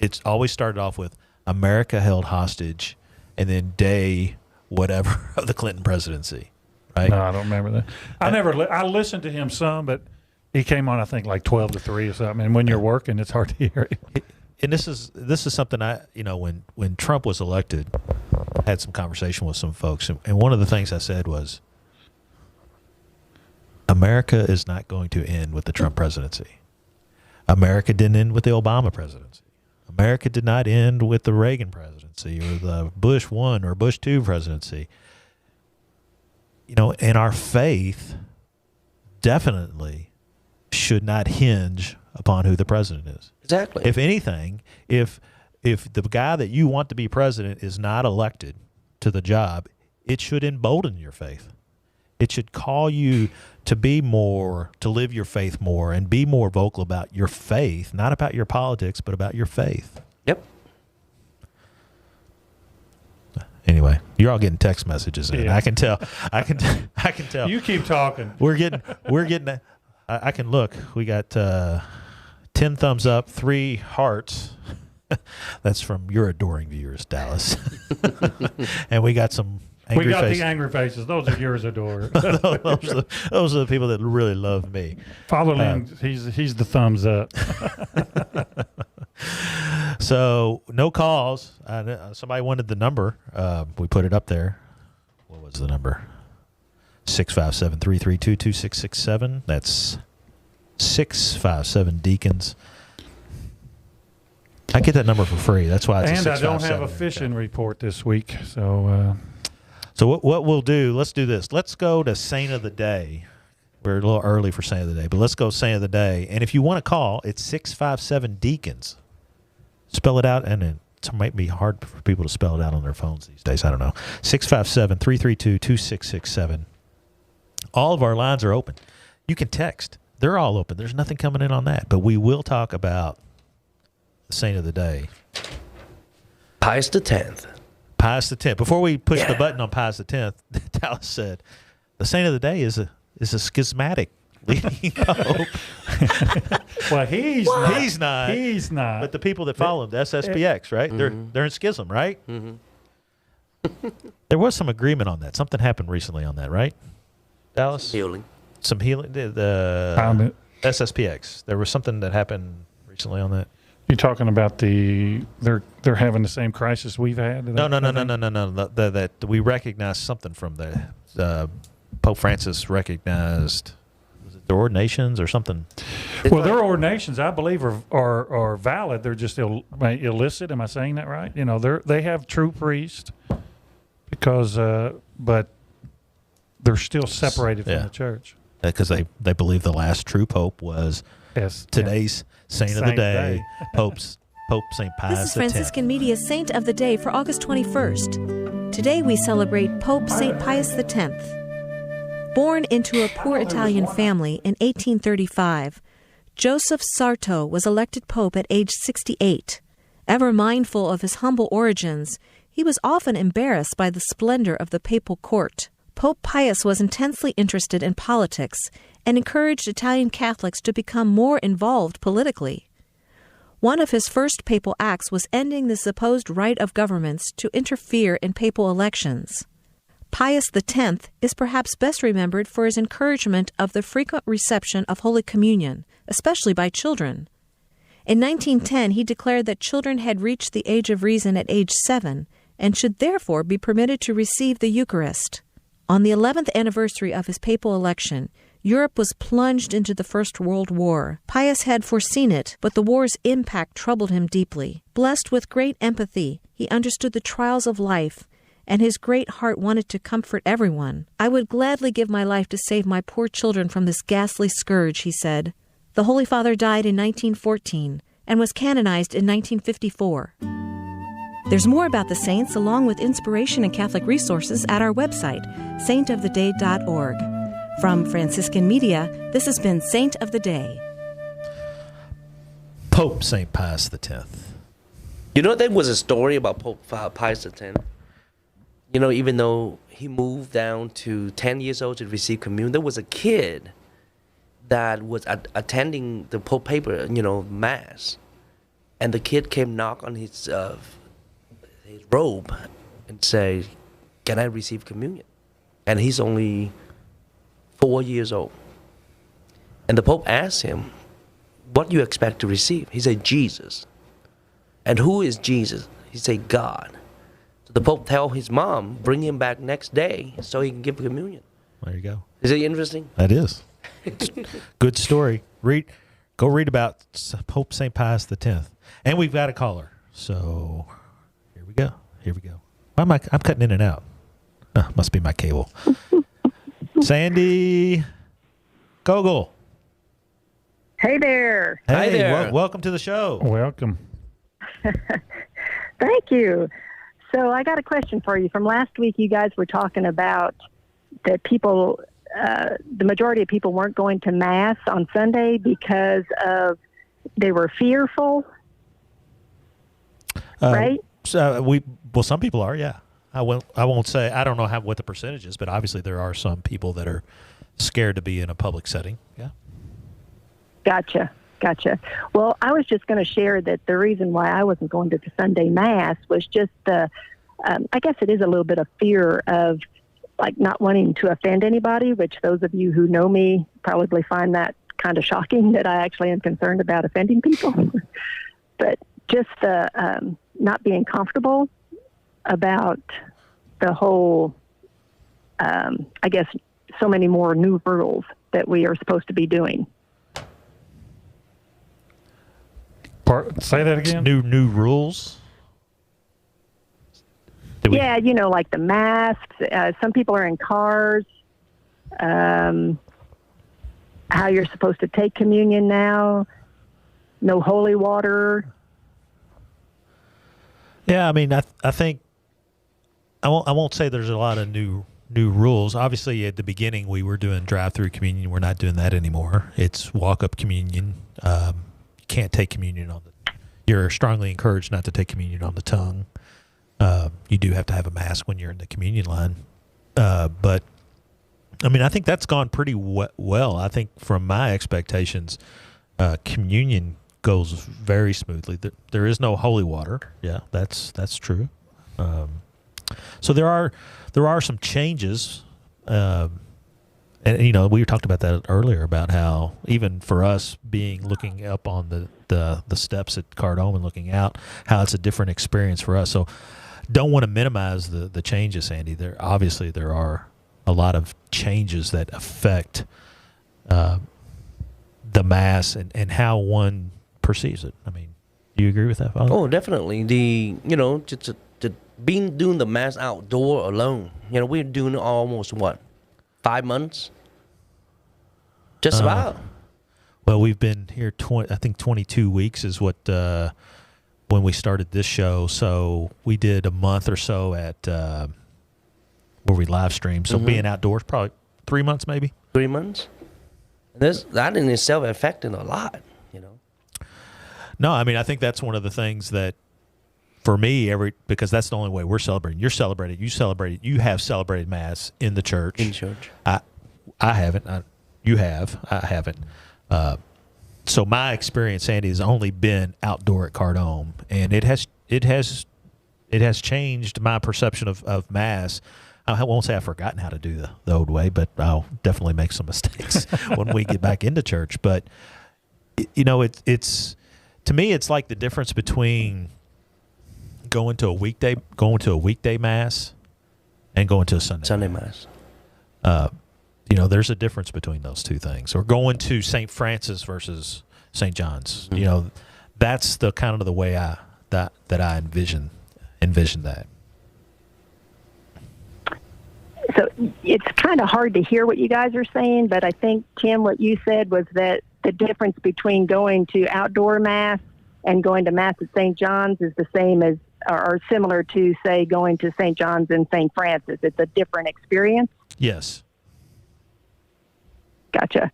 It's always started off with America held hostage, and then day whatever of the Clinton presidency, right? No, I don't remember that. I listened to him some, but he came on, I think, like 12 to 3 or something. And when you're working, it's hard to hear it. And this is something when Trump was elected, I had some conversation with some folks, and one of the things I said was, America is not going to end with the Trump presidency. America didn't end with the Obama presidency. America did not end with the Reagan presidency or the Bush 1 or Bush 2 presidency. You know, and our faith definitely should not hinge upon who the president is. Exactly. If anything, if the guy that you want to be president is not elected to the job, it should embolden your faith. It should call you to live your faith more and be more vocal about your faith, not about your politics, but about your faith. Yep. Anyway, you're all getting text messages in. Yeah. I can tell. I can tell. You keep talking. We're getting. I can look. We got 10 thumbs up, 3 hearts. That's from your adoring viewers, Dallas. And we got some angry We got faces. the angry faces. Those are yours, Adore. those are the people that really love me. Father Lynn, he's the thumbs up. So no calls. Somebody wanted the number. We put it up there. What was the number? 657-332-2667. That's 657 Deacons. I get that number for free. That's why it's And a I don't 657. have a fishing report this week, so So what we'll do, let's do this. Let's go to Saint of the Day. We're a little early for Saint of the Day, but let's go Saint of the Day. And if you want to call, it's 657 Deacons. Spell it out, and it might be hard for people to spell it out on their phones these days. I don't know. 657-332-2667. All of our lines are open. You can text. They're all open. There's nothing coming in on that. But we will talk about the Saint of the Day. Pius the 10th. Pius the 10th. Before we push the button on Pius the 10th, Dallas said, the Saint of the Day is a schismatic leading pope. well, he's not. He's not. But the people that follow him, the SSPX, right? They're in schism, right? Mm-hmm. There was some agreement on that. Something happened recently on that, right? Dallas? Healing. Some healing. The SSPX. There was something that happened recently on that. You're talking about they're having the same crisis we've had? No. That we recognized something from the Pope Francis recognized their ordinations or something. Well, their ordinations, I believe, are valid. They're just illicit. Am I saying that right? You know, they have true priests because, but they're still separated from Yeah. the church. Because they believe the last true pope was Yes. today's saint of the Saint day, day. Pope St. Pius This is X. Franciscan Media's Saint of the Day for August 21st. Today we celebrate Pope St. Pius X. Born into a poor Italian family in 1835, Joseph Sarto was elected pope at age 68. Ever mindful of his humble origins, he was often embarrassed by the splendor of the papal court. Pope Pius was intensely interested in politics and encouraged Italian Catholics to become more involved politically. One of his first papal acts was ending the supposed right of governments to interfere in papal elections. Pius X is perhaps best remembered for his encouragement of the frequent reception of Holy Communion, especially by children. In 1910, he declared that children had reached the age of reason at age 7 and should therefore be permitted to receive the Eucharist. On the 11th anniversary of his papal election, Europe was plunged into the First World War. Pius had foreseen it, but the war's impact troubled him deeply. Blessed with great empathy, he understood the trials of life, and his great heart wanted to comfort everyone. I would gladly give my life to save my poor children from this ghastly scourge, he said. The Holy Father died in 1914 and was canonized in 1954. There's more about the saints along with inspiration and Catholic resources at our website, saintoftheday.org. From Franciscan Media, this has been Saint of the Day. Pope St. Pius X. You know, there was a story about Pope Pius X. You know, even though he moved down to 10 years old to receive communion, there was a kid that was attending the Pope paper, Mass. And the kid came knock on his robe and say, "Can I receive communion?" And he's only 4 years old. And the Pope asked him, "What do you expect to receive?" He said, "Jesus." And who is Jesus? He said, "God." So the Pope tell his mom, bring him back next day so he can give communion. There you go. Is it interesting? That is. Good story. Go read about Pope St. Pius X. And we've got a caller. So here we go. Why am I'm cutting in and out. Must be my cable. Sandy Kogel. Hey there. Hey, Hi there. Welcome to the show. Welcome. Thank you. So I got a question for you. From last week, you guys were talking about that people, the majority of people weren't going to Mass on Sunday because they were fearful, right? So some people are, yeah. I won't say, I don't know what the percentage is, but obviously there are some people that are scared to be in a public setting. Yeah. Gotcha. Well, I was just going to share that the reason why I wasn't going to the Sunday Mass was just, I guess it is a little bit of fear of like not wanting to offend anybody, which those of you who know me probably find that kind of shocking that I actually am concerned about offending people. But just not being comfortable about the whole, I guess, so many more new rules that we are supposed to be doing. Say that again. New rules. Yeah, like the masks. Some people are in cars. How you're supposed to take communion now. No holy water. Yeah, I mean, I think I won't say there's a lot of new rules. Obviously, at the beginning, we were doing drive-through communion. We're not doing that anymore. It's walk-up communion. You can't take communion you're strongly encouraged not to take communion on the tongue. You do have to have a mask when you're in the communion line. But, I mean, I think that's gone pretty well. I think from my expectations, communion goes very smoothly. There is no holy water. Yeah, that's true. So there are some changes, and we talked about that earlier about how even for us looking up on the steps at Cardome and looking out, how it's a different experience for us. So don't want to minimize the changes, Sandy. There are a lot of changes that affect the Mass and how one perceives it. I mean, do you agree with that, Father? Oh, definitely. Just doing the Mass outdoor alone. We're doing it almost, 5 months? Just about. Well, we've been here, I think 22 weeks is what when we started this show. So we did a month or so at where we live streamed. So being outdoors, probably 3 months maybe. 3 months? That in itself affected a lot, No, I mean, I think that's one of the things that, for me, because that's the only way we're celebrating. You're celebrating. You have celebrated Mass in the church. In church. I haven't. You have. I haven't. So my experience, Sandy, has only been outdoor at Cardome, and it has changed my perception of Mass. I won't say I've forgotten how to do the old way, but I'll definitely make some mistakes when we get back into church. But it's to me, it's like the difference between going to a weekday Mass and going to a Sunday Mass. There's a difference between those two things. Or going to St. Francis versus St. John's. That's the kind of the way I envision that. So it's kind of hard to hear what you guys are saying, but I think, Tim, what you said was that the difference between going to outdoor Mass and going to Mass at St. John's is the same as, or similar to, say, going to St. John's and St. Francis. It's a different experience? Yes. Gotcha.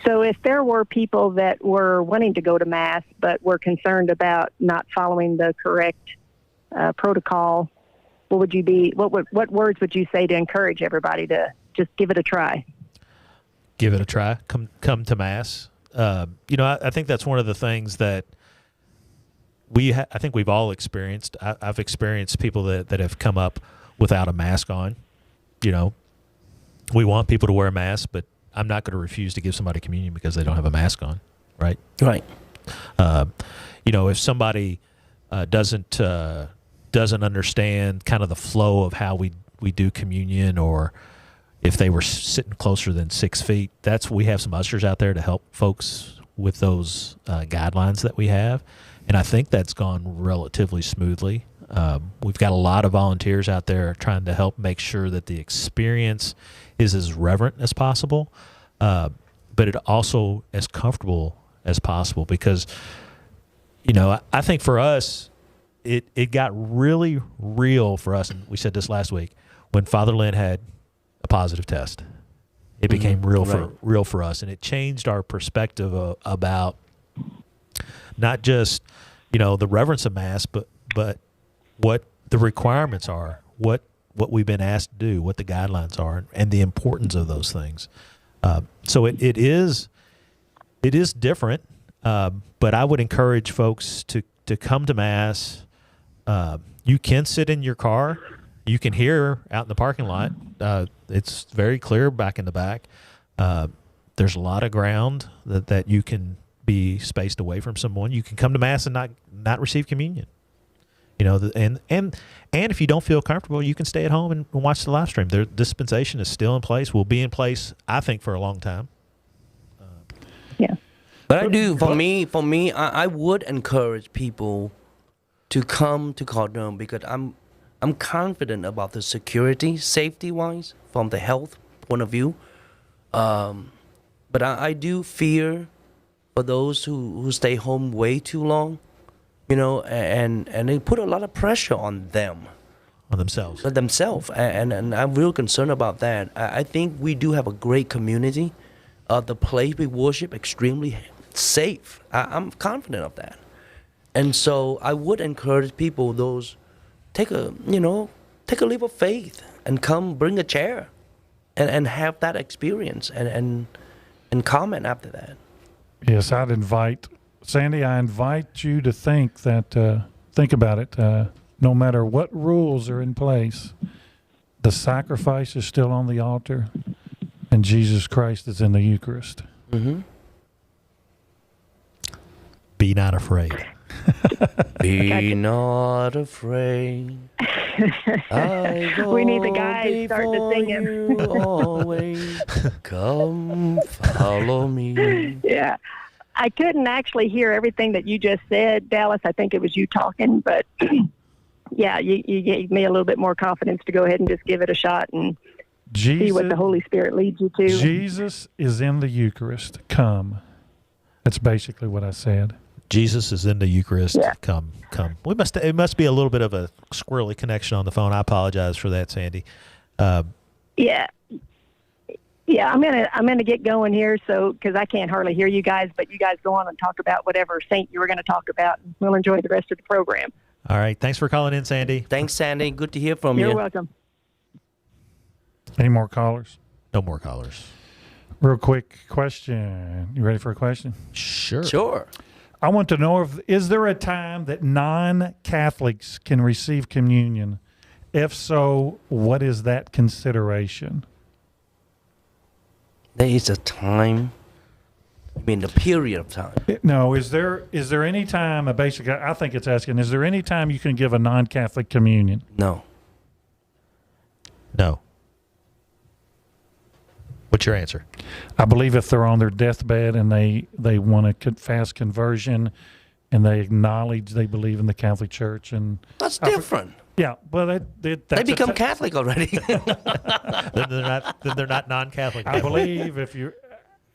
So if there were people that were wanting to go to Mass but were concerned about not following the correct protocol, what words would you say to encourage everybody to just give it a try? Give it a try. Come to Mass. I think that's one of the things that I think we've all experienced. I've experienced people that have come up without a mask on. We want people to wear a mask, but I'm not going to refuse to give somebody communion because they don't have a mask on, right? Right. If somebody doesn't understand kind of the flow of how we do communion, or if they were sitting closer than 6 feet, we have some ushers out there to help folks with those guidelines that we have. And I think that's gone relatively smoothly. We've got a lot of volunteers out there trying to help make sure that the experience is as reverent as possible, but it also as comfortable as possible. Because, I think for us, it got really real for us, and we said this last week, when Father Lynn had a positive test. It became real for us, and it changed our perspective about not just the reverence of Mass, but what the requirements are, what we've been asked to do, what the guidelines are, and the importance of those things. So it is different, but I would encourage folks to come to Mass. You can sit in your car. You can hear out in the parking lot. It's very clear back in the back. There's a lot of ground that you can be spaced away from someone. You can come to Mass and not receive communion. And if you don't feel comfortable, you can stay at home and watch the live stream. Their dispensation is still in place. Will be in place, I think, for a long time. Yeah. But I do, for me, I would encourage people to come to Cardome because I'm confident about the security, safety-wise, from the health point of view. But I do fear for those who stay home way too long, and they put a lot of pressure on them. On themselves. And I'm real concerned about that. I think we do have a great community. The place we worship extremely safe. I'm confident of that. And so I would encourage people, take a leap of faith and come bring a chair and have that experience and comment after that. Yes, I invite you to think about it. No matter what rules are in place, the sacrifice is still on the altar, and Jesus Christ is in the Eucharist. Mm-hmm. Be not afraid. Be not afraid. I go We need the guys starting to before sing it. you always. Come follow me. Yeah. I couldn't actually hear everything that you just said, Dallas. I think it was you talking, but yeah, you gave me a little bit more confidence to go ahead and just give it a shot and see what the Holy Spirit leads you to. Jesus is in the Eucharist. Come. That's basically what I said. Jesus is in the Eucharist. Yeah. Come. It must be a little bit of a squirrely connection on the phone. I apologize for that, Sandy. Yeah. Yeah, I'm gonna get going here, so because I can't hardly hear you guys, but you guys go on and talk about whatever saint you were going to talk about, and we'll enjoy the rest of the program. All right. Thanks for calling in, Sandy. Thanks, Sandy. Good to hear from You're you. welcome. Any more callers? No more callers. Real quick question. You ready for a question? Sure. Sure. I want to know is there a time that non-Catholics can receive communion? If so, what is that consideration? There is a time. I mean, the period of time. No, is there any time, I think it's asking, is there any time you can give a non-Catholic communion? No. No. What's your answer? I believe if they're on their deathbed and they want a fast conversion and they acknowledge they believe in the Catholic Church. And That's different. Yeah, well, that's They become Catholic already. Then they're not non-Catholic. I believe if you,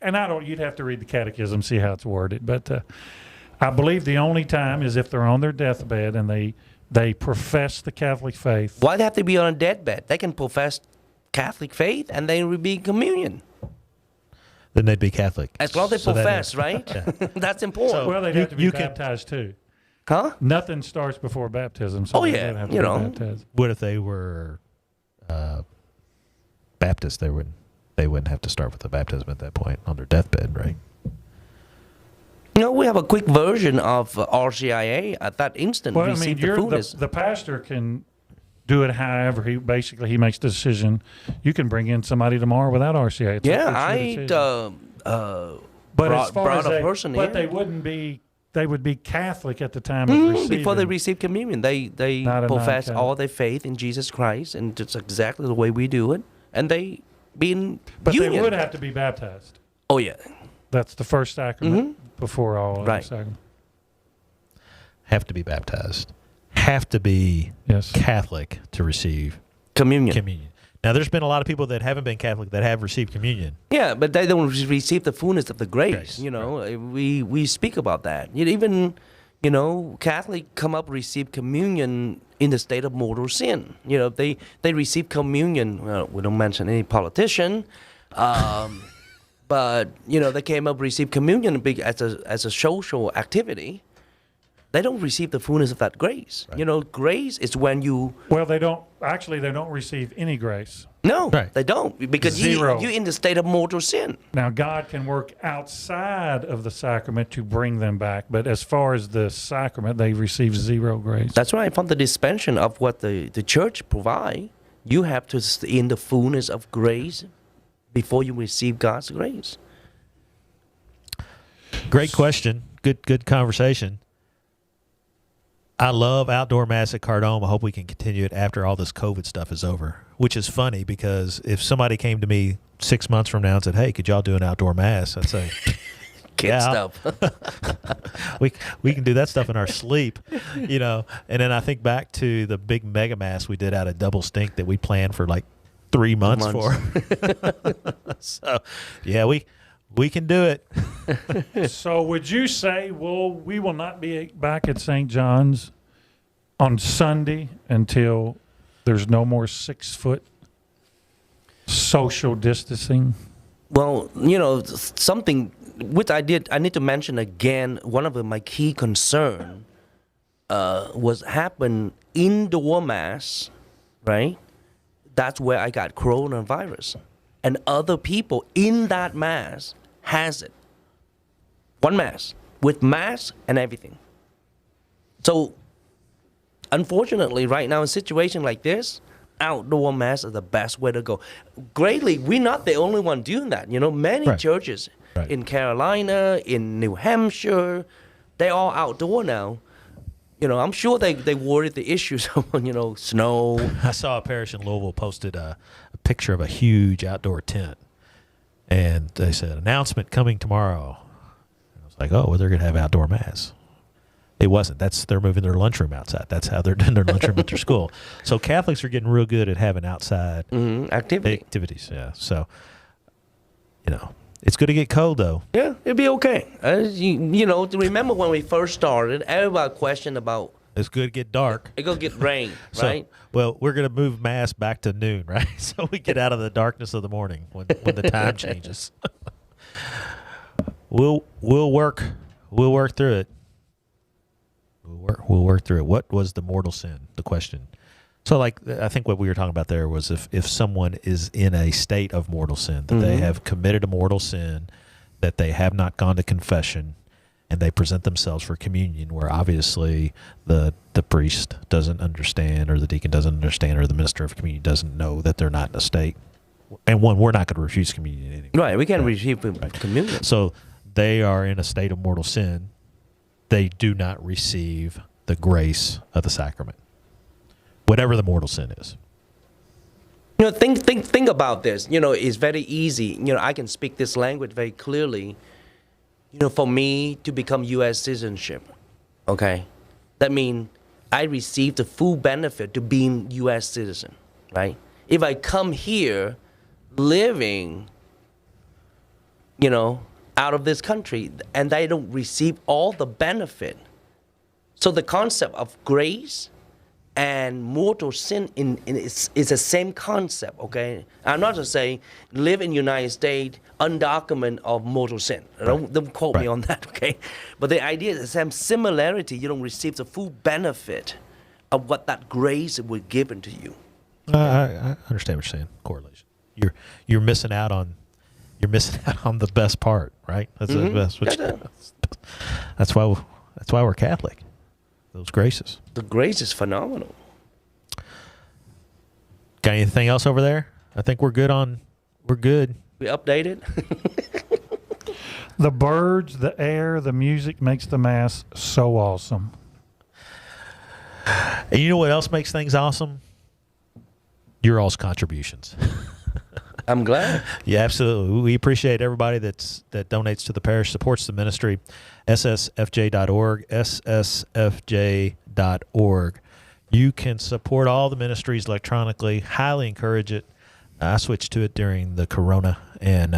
and I don't, you'd have to read the catechism, see how it's worded, but I believe the only time is if they're on their deathbed and they profess the Catholic faith. Why do they have to be on a deathbed? They can profess Catholic faith and they will be communion. Then they'd be Catholic. As long as they profess, right? Yeah. That's important. Well, they'd have to be baptized too. Huh? Nothing starts before baptism. So Oh, they yeah, would have to you be know. baptized. What if they were Baptist? They wouldn't have to start with the baptism at that point on their deathbed, right? You know, we have a quick version of RCIA at that instant. Well, I receive mean, the fullness. the pastor can do it however he makes the decision. You can bring in somebody tomorrow without RCA. It's yeah, your decision. But as far brought as a person but in. they wouldn't be. They would be Catholic at the time of receiving. Before they receive communion, they Not a profess non-Catholic. all their faith in Jesus Christ, and it's exactly the way we do it. And they be in But union. they would have to be baptized. Oh yeah, That's the first sacrament before all other Right. sacraments. Have to be baptized. Have to be Yes. Catholic to receive communion. communion. Now, there's been a lot of people that haven't been Catholic that have received communion. Yeah, but they don't receive the fullness of the grace. Grace, You know, we speak about that. Even, you know, Catholic come up receive communion in the state of mortal sin. You know, they receive communion. Well, we don't mention any politician, but you know, they came up receive communion as a social activity. They don't receive the fullness of that grace. Right. You know, grace is when you Well, they don't receive any grace. no, Right. they don't because Zero. you're in the state of mortal sin. Now, God can work outside of the sacrament to bring them back, but as far as the sacrament, they receive zero grace. That's right. From the dispensation of what the church provide, you have to stay in the fullness of grace before you receive God's grace. Great question. Good conversation. I love outdoor mass at Cardome. I hope we can continue it after all this COVID stuff is over, which is funny because if somebody came to me 6 months from now and said, hey, could y'all do an outdoor mass? I'd say, Kid Yeah. stuff. we can do that stuff in our sleep, you know. And then I think back to the big mega mass we did out at Double Stink that we planned for like 3 months for. So, yeah, we can do it. So would you say, well, we will not be back at St. John's on Sunday until there's no more 6 foot social distancing? Well, you know, something which I need to mention again, one of my key concern was happen indoor mass, right? That's where I got coronavirus. And other people in that mass has it. One mass with mask and everything. So, unfortunately, right now in a situation like this, outdoor mass is the best way to go. Greatly, we're not the only one doing that. You know, many Right. churches Right. in Carolina, in New Hampshire, they're all outdoor now. I'm sure they worried the issues of, snow. I saw a parish in Louisville posted a picture of a huge outdoor tent, and they said announcement coming tomorrow. And I was like, oh, well, they're going to have outdoor mass. It wasn't. They're moving their lunchroom outside. That's how they're doing their lunchroom at their school. So Catholics are getting real good at having outside activities. Yeah. So, it's good to get cold though. Yeah, it'll be okay. Remember when we first started, everybody questioned about it's good to get dark. it's gonna get rain, So, right? well, we're going to move mass back to noon, right? So we get out of the darkness of the morning when the time changes. We'll work through it. We'll work through it. What was the mortal sin? The question. So, I think what we were talking about there was if someone is in a state of mortal sin, that they have committed a mortal sin, that they have not gone to confession, and they present themselves for communion, where obviously the priest doesn't understand, or the deacon doesn't understand, or the minister of communion doesn't know that they're not in a state. And we're not going to refuse communion anyway. Right, we can't receive communion. So they are in a state of mortal sin. They do not receive the grace of the sacrament, whatever the mortal sin is. Think about this. It's very easy. I can speak this language very clearly. For me to become U.S. citizenship, okay, that means I receive the full benefit to being U.S. citizen, right? If I come here living, out of this country, and I don't receive all the benefit, so the concept of grace and mortal sin is the same concept, okay? I'm not just saying live in the United States, undocumented of mortal sin. Don't quote me on that, okay? But the idea is the same similarity. You don't receive the full benefit of what that grace was given to you. I understand what you're saying. Correlation. You're missing out on the best part, right? That's the best. That's why we're Catholic. Those graces. The grace is phenomenal. Got anything else over there? I think we're good. We updated. The birds, the air, the music makes the Mass so awesome. And you know what else makes things awesome? Your all's contributions. I'm glad. Yeah, absolutely. We appreciate everybody that donates to the parish, supports the ministry. SSFJ.org, SSFJ.org. You can support all the ministries electronically. Highly encourage it. I switched to it during the corona, and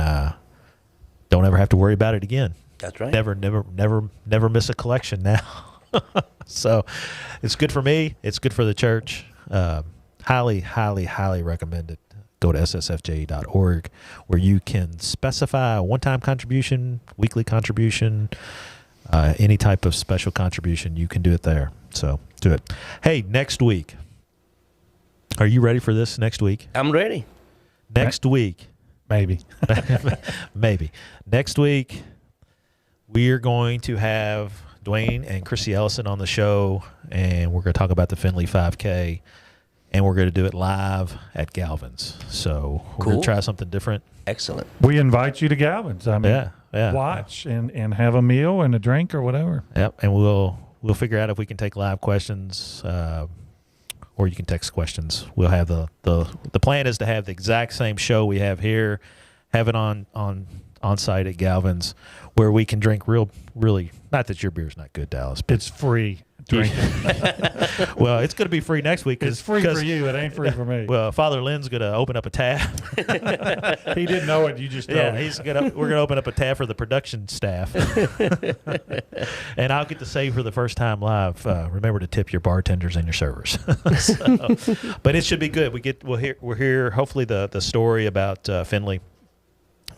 don't ever have to worry about it again. That's right. Never miss a collection now. So it's good for me. It's good for the church. Highly, highly, highly recommend it. Go to ssfj.org, where you can specify a one-time contribution, weekly contribution, any type of special contribution. You can do it there. So do it. Hey, next week. Are you ready for this next week? I'm ready. Next week. Maybe. Maybe. Next week, we are going to have Dwayne and Chrissy Ellison on the show, and we're going to talk about the Findlay 5K. And we're going to do it live at Galvin's. So we're going to try something different. Excellent. We invite you to Galvin's. I mean, yeah. watch and have a meal and a drink or whatever. Yep. And we'll figure out if we can take live questions, or you can text questions. We'll have the plan is to have the exact same show we have here, have it on site at Galvin's, where we can drink really. Not that your beer's not good, Dallas. But it's free. Drink Well, it's going to be free next week. It's free for you. It ain't free for me. Well, Father Lynn's going to open up a tab. He didn't know it. You just told him. We're going to open up a tab for the production staff. And I'll get to say for the first time live, remember to tip your bartenders and your servers. But it should be good. We'll hear hopefully the story about Findlay,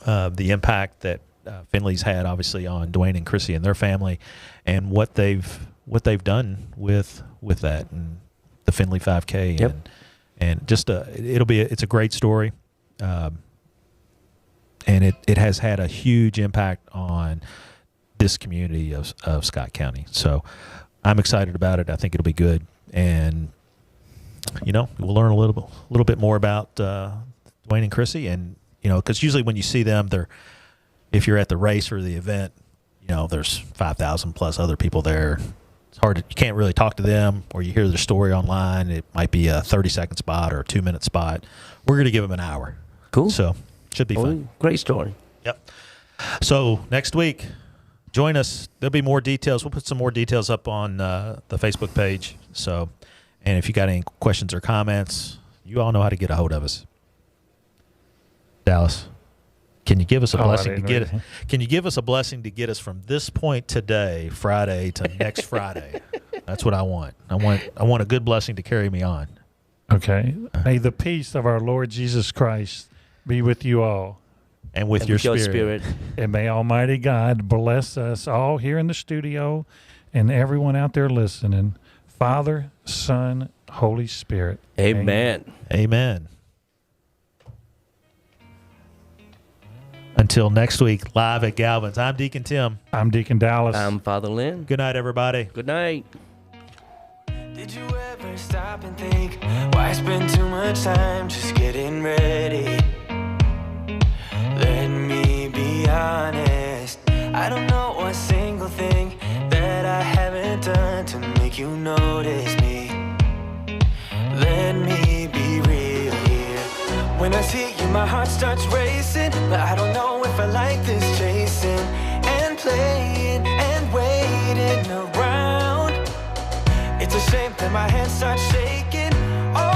the impact that Findlay's had obviously on Dwayne and Chrissy and their family, and what they've done with that and the Findlay 5K. Yep. And just it's a great story. And it has had a huge impact on this community of Scott County. So I'm excited about it. I think it'll be good. And, we'll learn a little bit more about Dwayne and Chrissy. And, because usually when you see them, if you're at the race or the event, there's 5,000 plus other people there it's hard. You can't really talk to them, or you hear their story online. It might be a 30-second spot or a 2-minute spot. We're going to give them an hour. Cool. So should be fun. Great story. Yep. So next week, join us. There'll be more details. We'll put some more details up on the Facebook page. So, and if you got any questions or comments, you all know how to get a hold of us. Dallas, can you give us a blessing to get? Can you give us a blessing to get us from this point today, Friday, to next Friday? That's what I want. I want a good blessing to carry me on. Okay. May the peace of our Lord Jesus Christ be with you all. And with your spirit. And may Almighty God bless us all here in the studio and everyone out there listening. Father, Son, Holy Spirit. Amen. Amen. Until next week, live at Galvin's. I'm Deacon Tim. I'm Deacon Dallas. I'm Father Lynn. Good night, everybody. Good night. Did you ever stop and think, why spend too much time just getting ready? Let me be honest, I don't know one single thing that I haven't done to make you notice me. Let me be real here. When I see you, my heart starts racing, but I don't know if I like this chasing and playing and waiting around. It's a shame that my hands start shaking.